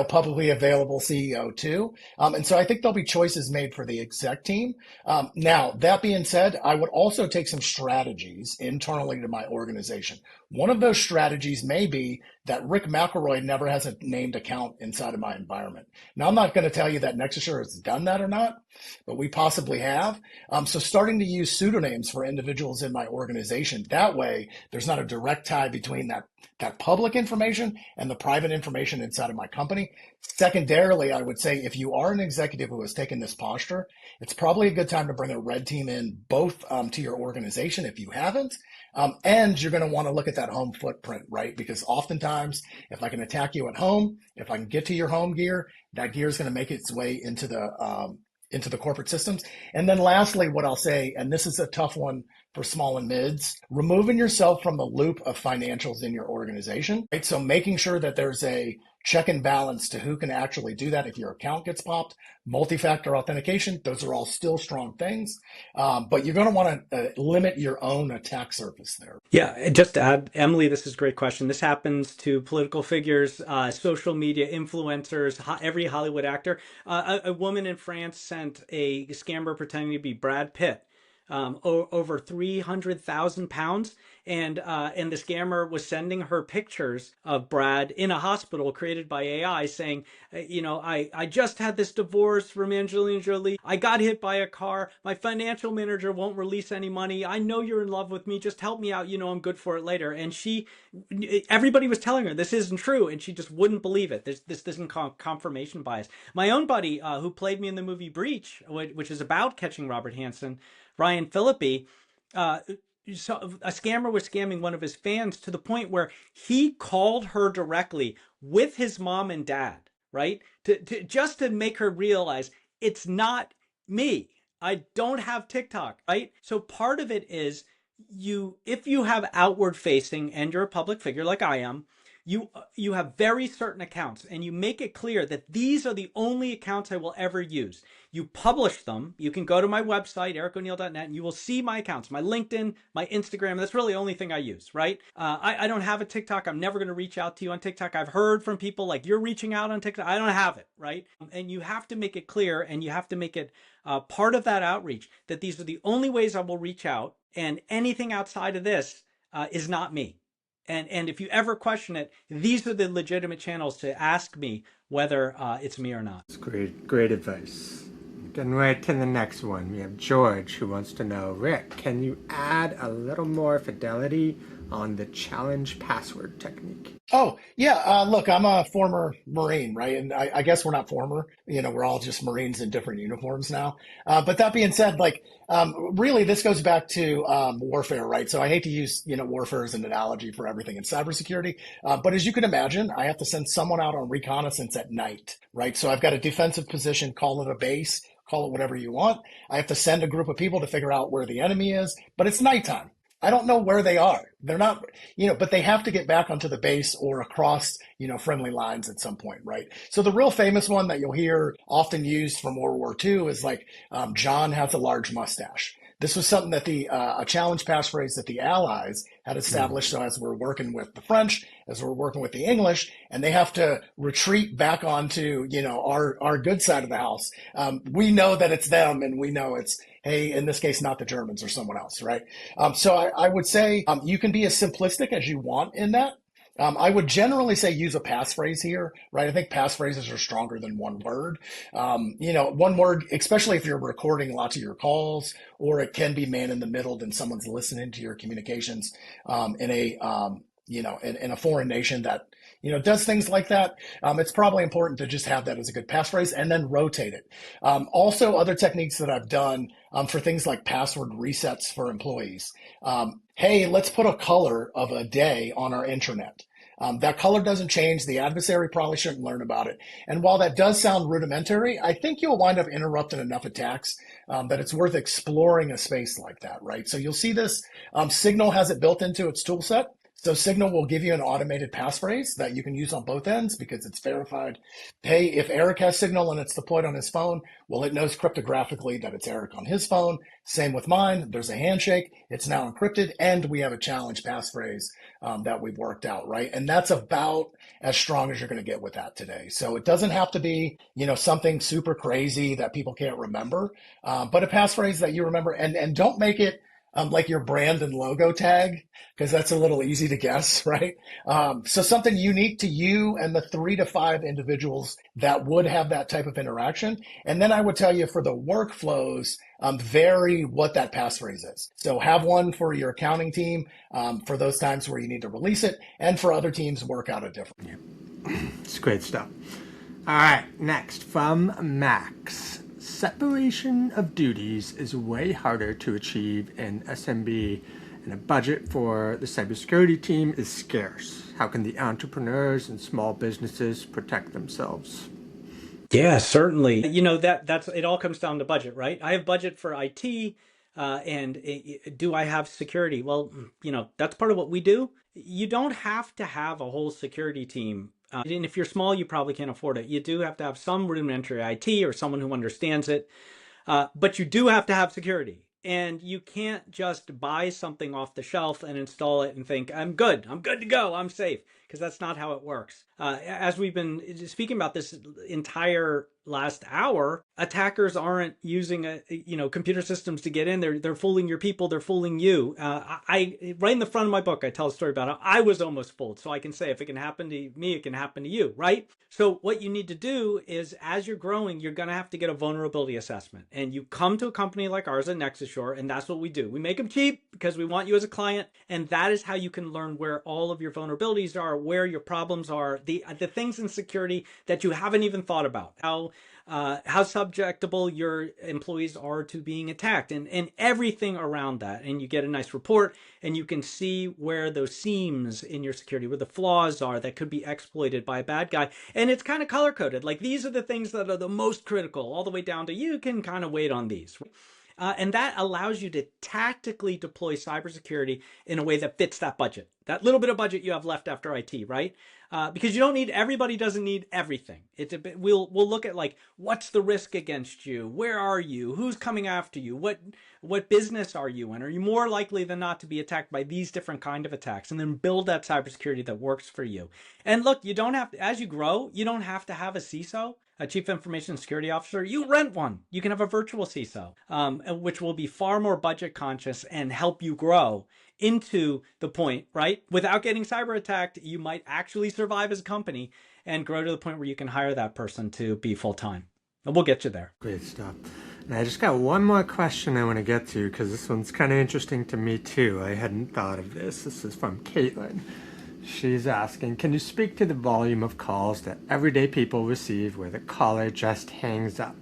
Speaker 3: publicly available CEO too. And so I think there'll be choices made for the exec team. Now, that being said, I would also take some strategies internally to my organization. One of those strategies may be that Rick McElroy never has a named account inside of my environment. Now, I'm not going to tell you that NextAssure has done that or not, but we possibly have. So starting to use pseudonyms for individuals in my organization, that way there's not a direct tie between that public information and the private information inside of my company. Secondarily, I would say if you are an executive who has taken this posture, it's probably a good time to bring a red team in both to your organization if you haven't. And you're going to want to look at that home footprint, right? Because oftentimes, if I can attack you at home, if I can get to your home gear, that gear is going to make its way into the corporate systems. And then lastly, what I'll say, and this is a tough one for small and mids, removing yourself from the loop of financials in your organization, right? So making sure that there's a check and balance to who can actually do that if your account gets popped. Multi-factor authentication, those are all still strong things, but you're going to want to limit your own attack surface there.
Speaker 2: Yeah, and just to add, Emily, this is a great question. This happens to political figures, social media influencers, every Hollywood actor. A woman in France sent a scammer pretending to be Brad Pitt, over 300,000 pounds. And the scammer was sending her pictures of Brad in a hospital created by AI saying, I just had this divorce from Angelina Jolie. I got hit by a car. My financial manager won't release any money. I know you're in love with me. Just help me out. I'm good for it later. And everybody was telling her this isn't true. And she just wouldn't believe it. This isn't confirmation bias. My own buddy who played me in the movie Breach, which is about catching Robert Hanssen, Ryan Phillippe, so a scammer was scamming one of his fans to the point where he called her directly with his mom and dad, right? Just to make her realize it's not me. I don't have TikTok, right? So part of it is if you have outward facing and you're a public figure like I am, you have very certain accounts and you make it clear that these are the only accounts I will ever use. You publish them. You can go to my website, ericoneal.net, and you will see my accounts, my LinkedIn, my Instagram. That's really the only thing I use, right? I don't have a TikTok. I'm never going to reach out to you on TikTok. I've heard from people like you're reaching out on TikTok. I don't have it, right? And you have to make it clear and you have to make it part of that outreach that these are the only ways I will reach out, and anything outside of this is not me. And if you ever question it, these are the legitimate channels to ask me whether it's me or not.
Speaker 1: That's great advice. Getting right to the next one. We have George who wants to know, Rick, can you add a little more fidelity on the challenge password technique?
Speaker 3: Oh, yeah. Look, I'm a former Marine, right? And I guess we're not former, we're all just Marines in different uniforms now. But that being said, really, this goes back to warfare, right? So I hate to use, warfare as an analogy for everything in cybersecurity. But as you can imagine, I have to send someone out on reconnaissance at night, right? So I've got a defensive position, call it a base, call it whatever you want. I have to send a group of people to figure out where the enemy is, but it's nighttime. I don't know where they are. They're not, but they have to get back onto the base or across, friendly lines at some point, right? So the real famous one that you'll hear often used from World War II is John has a large mustache. This was something that a challenge passphrase that the Allies had established. So as we're working with the French, as we're working with the English, and they have to retreat back onto, our good side of the house. We know that it's them, and we know it's, hey, in this case, not the Germans or someone else, right? So I would say you can be as simplistic as you want in that. I would generally say use a passphrase here, right? I think passphrases are stronger than one word. One word, especially if you're recording lots of your calls, or it can be man in the middle, then someone's listening to your communications in a foreign nation that does things like that. It's probably important to just have that as a good passphrase and then rotate it. Also, other techniques that I've done for things like password resets for employees. Hey, let's put a color of a day on our intranet. That color doesn't change. The adversary probably shouldn't learn about it. And while that does sound rudimentary, I think you'll wind up interrupting enough attacks that it's worth exploring a space like that, right? So you'll see this. Signal has it built into its tool set. So Signal will give you an automated passphrase that you can use on both ends because it's verified. Hey, if Eric has Signal and it's deployed on his phone, well, it knows cryptographically that it's Eric on his phone. Same with mine. There's a handshake. It's now encrypted, and we have a challenge passphrase that we've worked out, right? And that's about as strong as you're going to get with that today. So it doesn't have to be, something super crazy that people can't remember, but a passphrase that you remember, and don't make it like your brand and logo tag, because that's a little easy to guess, right? So something unique to you and the 3 to 5 individuals that would have that type of interaction. And then I would tell you for the workflows, vary what that passphrase is. So have one for your accounting team for those times where you need to release it, and for other teams, work out a different.
Speaker 1: It's great stuff. All right, next from Max. Separation of duties is way harder to achieve in SMB, and a budget for the cybersecurity team is scarce. How can the entrepreneurs and small businesses protect themselves?
Speaker 2: Yeah, certainly. You know, that's it all comes down to budget, right? I have budget for IT, and do I have security? Well, you know, that's part of what we do. You don't have to have a whole security team. And if you're small, you probably can't afford it. You do have to have some rudimentary IT or someone who understands it. But you do have to have security. And you can't just buy something off the shelf and install it and think, I'm good to go, I'm safe. Because that's not how it works. As we've been speaking about this entire last hour, attackers aren't using computer systems to get in. They're fooling your people. They're fooling you. I right in the front of my book, I tell a story about how I was almost fooled. So I can say if it can happen to me, it can happen to you, right? So what you need to do is, as you're growing, you're going to have to get a vulnerability assessment. And you come to a company like ours at NexusShore, and that's what we do. We make them cheap because we want you as a client, and that is how you can learn where all of your vulnerabilities are, where your problems are, the things in security that you haven't even thought about, how subjectable your employees are to being attacked, and everything around that. And you get a nice report, and you can see where those seams in your security, where the flaws are that could be exploited by a bad guy. And it's kind of color coded. Like, these are the things that are the most critical, all the way down to you can kind of wait on these. And that allows you to tactically deploy cybersecurity in a way that fits that budget, that little bit of budget you have left after IT, right? Because you don't need, everybody doesn't need everything. It's a bit, we'll look at, like, what's the risk against you? Where are you? Who's coming after you? What business are you in? Are you more likely than not to be attacked by these different kind of attacks? And then build that cybersecurity that works for you. And look, you don't have to, as you grow, you don't have to have a CISO, a chief information security officer. You rent one. You can have a virtual CISO, which will be far more budget conscious and help you grow into the point, right? Without getting cyber attacked, you might actually survive as a company and grow to the point where you can hire that person to be full time. And we'll get you there.
Speaker 1: Great stuff. And I just got one more question I want to get to, because this one's kind of interesting to me too. I hadn't thought of this. This is from Caitlin. She's asking, can you speak to the volume of calls that everyday people receive where the caller just hangs up?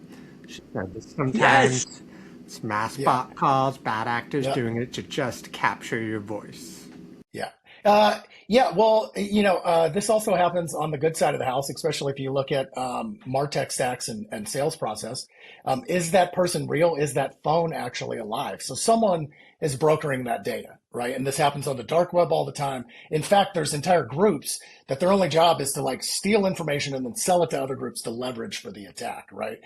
Speaker 1: She said that sometimes it's mass bot calls, bad actors doing it to just capture your voice.
Speaker 3: Yeah. Well, this also happens on the good side of the house, especially if you look at MarTech stacks and sales process. Is that person real? Is that phone actually alive? So someone is brokering that data, right? And this happens on the dark web all the time. In fact, there's entire groups that their only job is to, like, steal information and then sell it to other groups to leverage for the attack, right?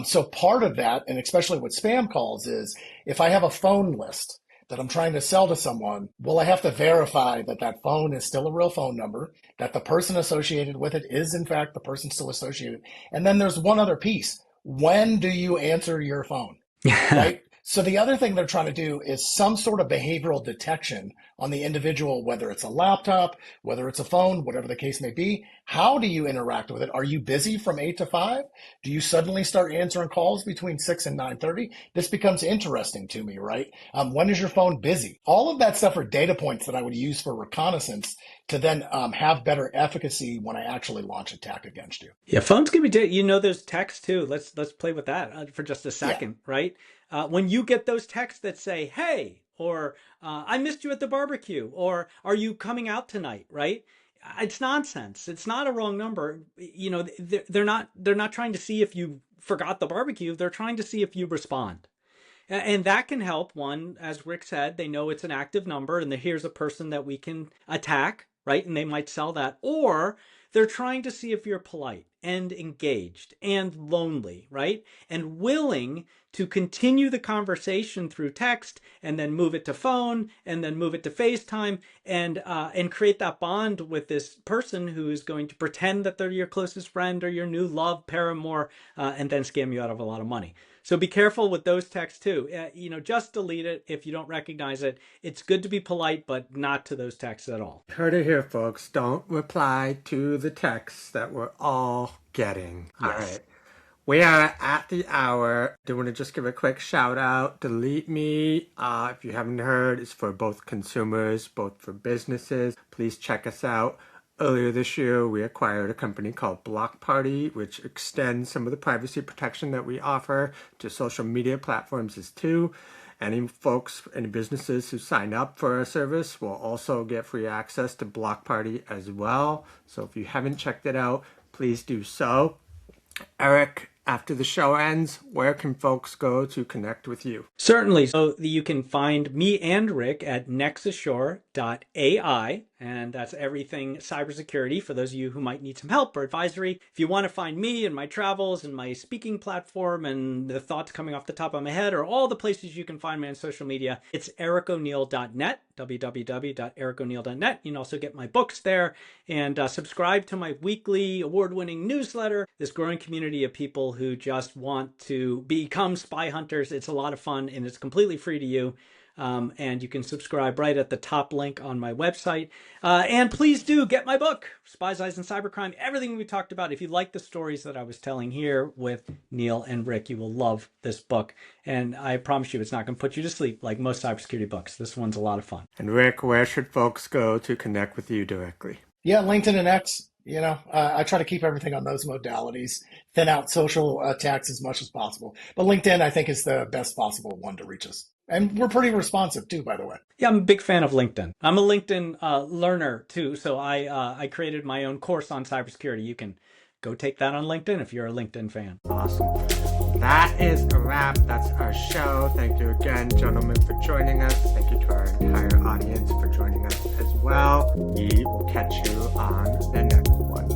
Speaker 3: So part of that, and especially with spam calls, is if I have a phone list that I'm trying to sell to someone, well, I have to verify that that phone is still a real phone number, that the person associated with it is, in fact, the person still associated. And then there's one other piece. When do you answer your phone? Right? So the other thing they're trying to do is some sort of behavioral detection on the individual, whether it's a laptop, whether it's a phone, whatever the case may be. How do you interact with it? Are you busy from 8 to 5? Do you suddenly start answering calls between 6 and 9:30? This becomes interesting to me, right? When is your phone busy? All of that stuff are data points that I would use for reconnaissance to then have better efficacy when I actually launch attack against you.
Speaker 2: Yeah, phones can be, there's text too. Let's play with that for just a second, right? When you get those texts that say, hey, or I missed you at the barbecue, or are you coming out tonight, right? It's nonsense. It's not a wrong number. They're not trying to see if you forgot the barbecue. They're trying to see if you respond. And that can help. One, as Rick said, they know it's an active number and here's a person that we can attack, right? And they might sell that. Or they're trying to see if you're polite and engaged and lonely, right? And willing to continue the conversation through text and then move it to phone and then move it to FaceTime and create that bond with this person who is going to pretend that they're your closest friend or your new love paramour and then scam you out of a lot of money. So be careful with those texts too. Just delete it if you don't recognize it. It's good to be polite, but not to those texts at all.
Speaker 1: Heard it here, folks. Don't reply to the texts that we're all getting. All
Speaker 2: Yes.
Speaker 1: right. We are at the hour. Do want to just give a quick shout out. Delete Me, if you haven't heard, is for both consumers, both for businesses. Please check us out. Earlier this year, we acquired a company called Block Party, which extends some of the privacy protection that we offer to social media platforms as too. Any folks, any businesses who sign up for our service will also get free access to Block Party as well. So if you haven't checked it out, please do so. Eric, after the show ends, where can folks go to connect with you?
Speaker 2: Certainly. So you can find me and Rick at nexusassure.ai, and that's everything cybersecurity for those of you who might need some help or advisory. If you want to find me and my travels and my speaking platform and the thoughts coming off the top of my head or all the places you can find me on social media, it's ericoneal.net, www.ericoneal.net. You can also get my books there and subscribe to my weekly award-winning newsletter, this growing community of people who just want to become spy hunters. It's a lot of fun and it's completely free to you. And you can subscribe right at the top link on my website. And please do get my book, Spies, Eyes, and Cybercrime, everything we talked about. If you like the stories that I was telling here with Neil and Rick, you will love this book. And I promise you, it's not going to put you to sleep like most cybersecurity books. This one's a lot of fun.
Speaker 1: And Rick, where should folks go to connect with you directly?
Speaker 3: Yeah, LinkedIn and X. I try to keep everything on those modalities, thin out social attacks as much as possible. But LinkedIn, I think, is the best possible one to reach us. And we're pretty responsive too, by the way.
Speaker 2: Yeah, I'm a big fan of LinkedIn. I'm a LinkedIn learner too. So I created my own course on cybersecurity. You can go take that on LinkedIn if you're a LinkedIn fan.
Speaker 1: Awesome. That is a wrap. That's our show. Thank you again, gentlemen, for joining us. Thank you to our entire audience for joining us as well. We will catch you on the next one.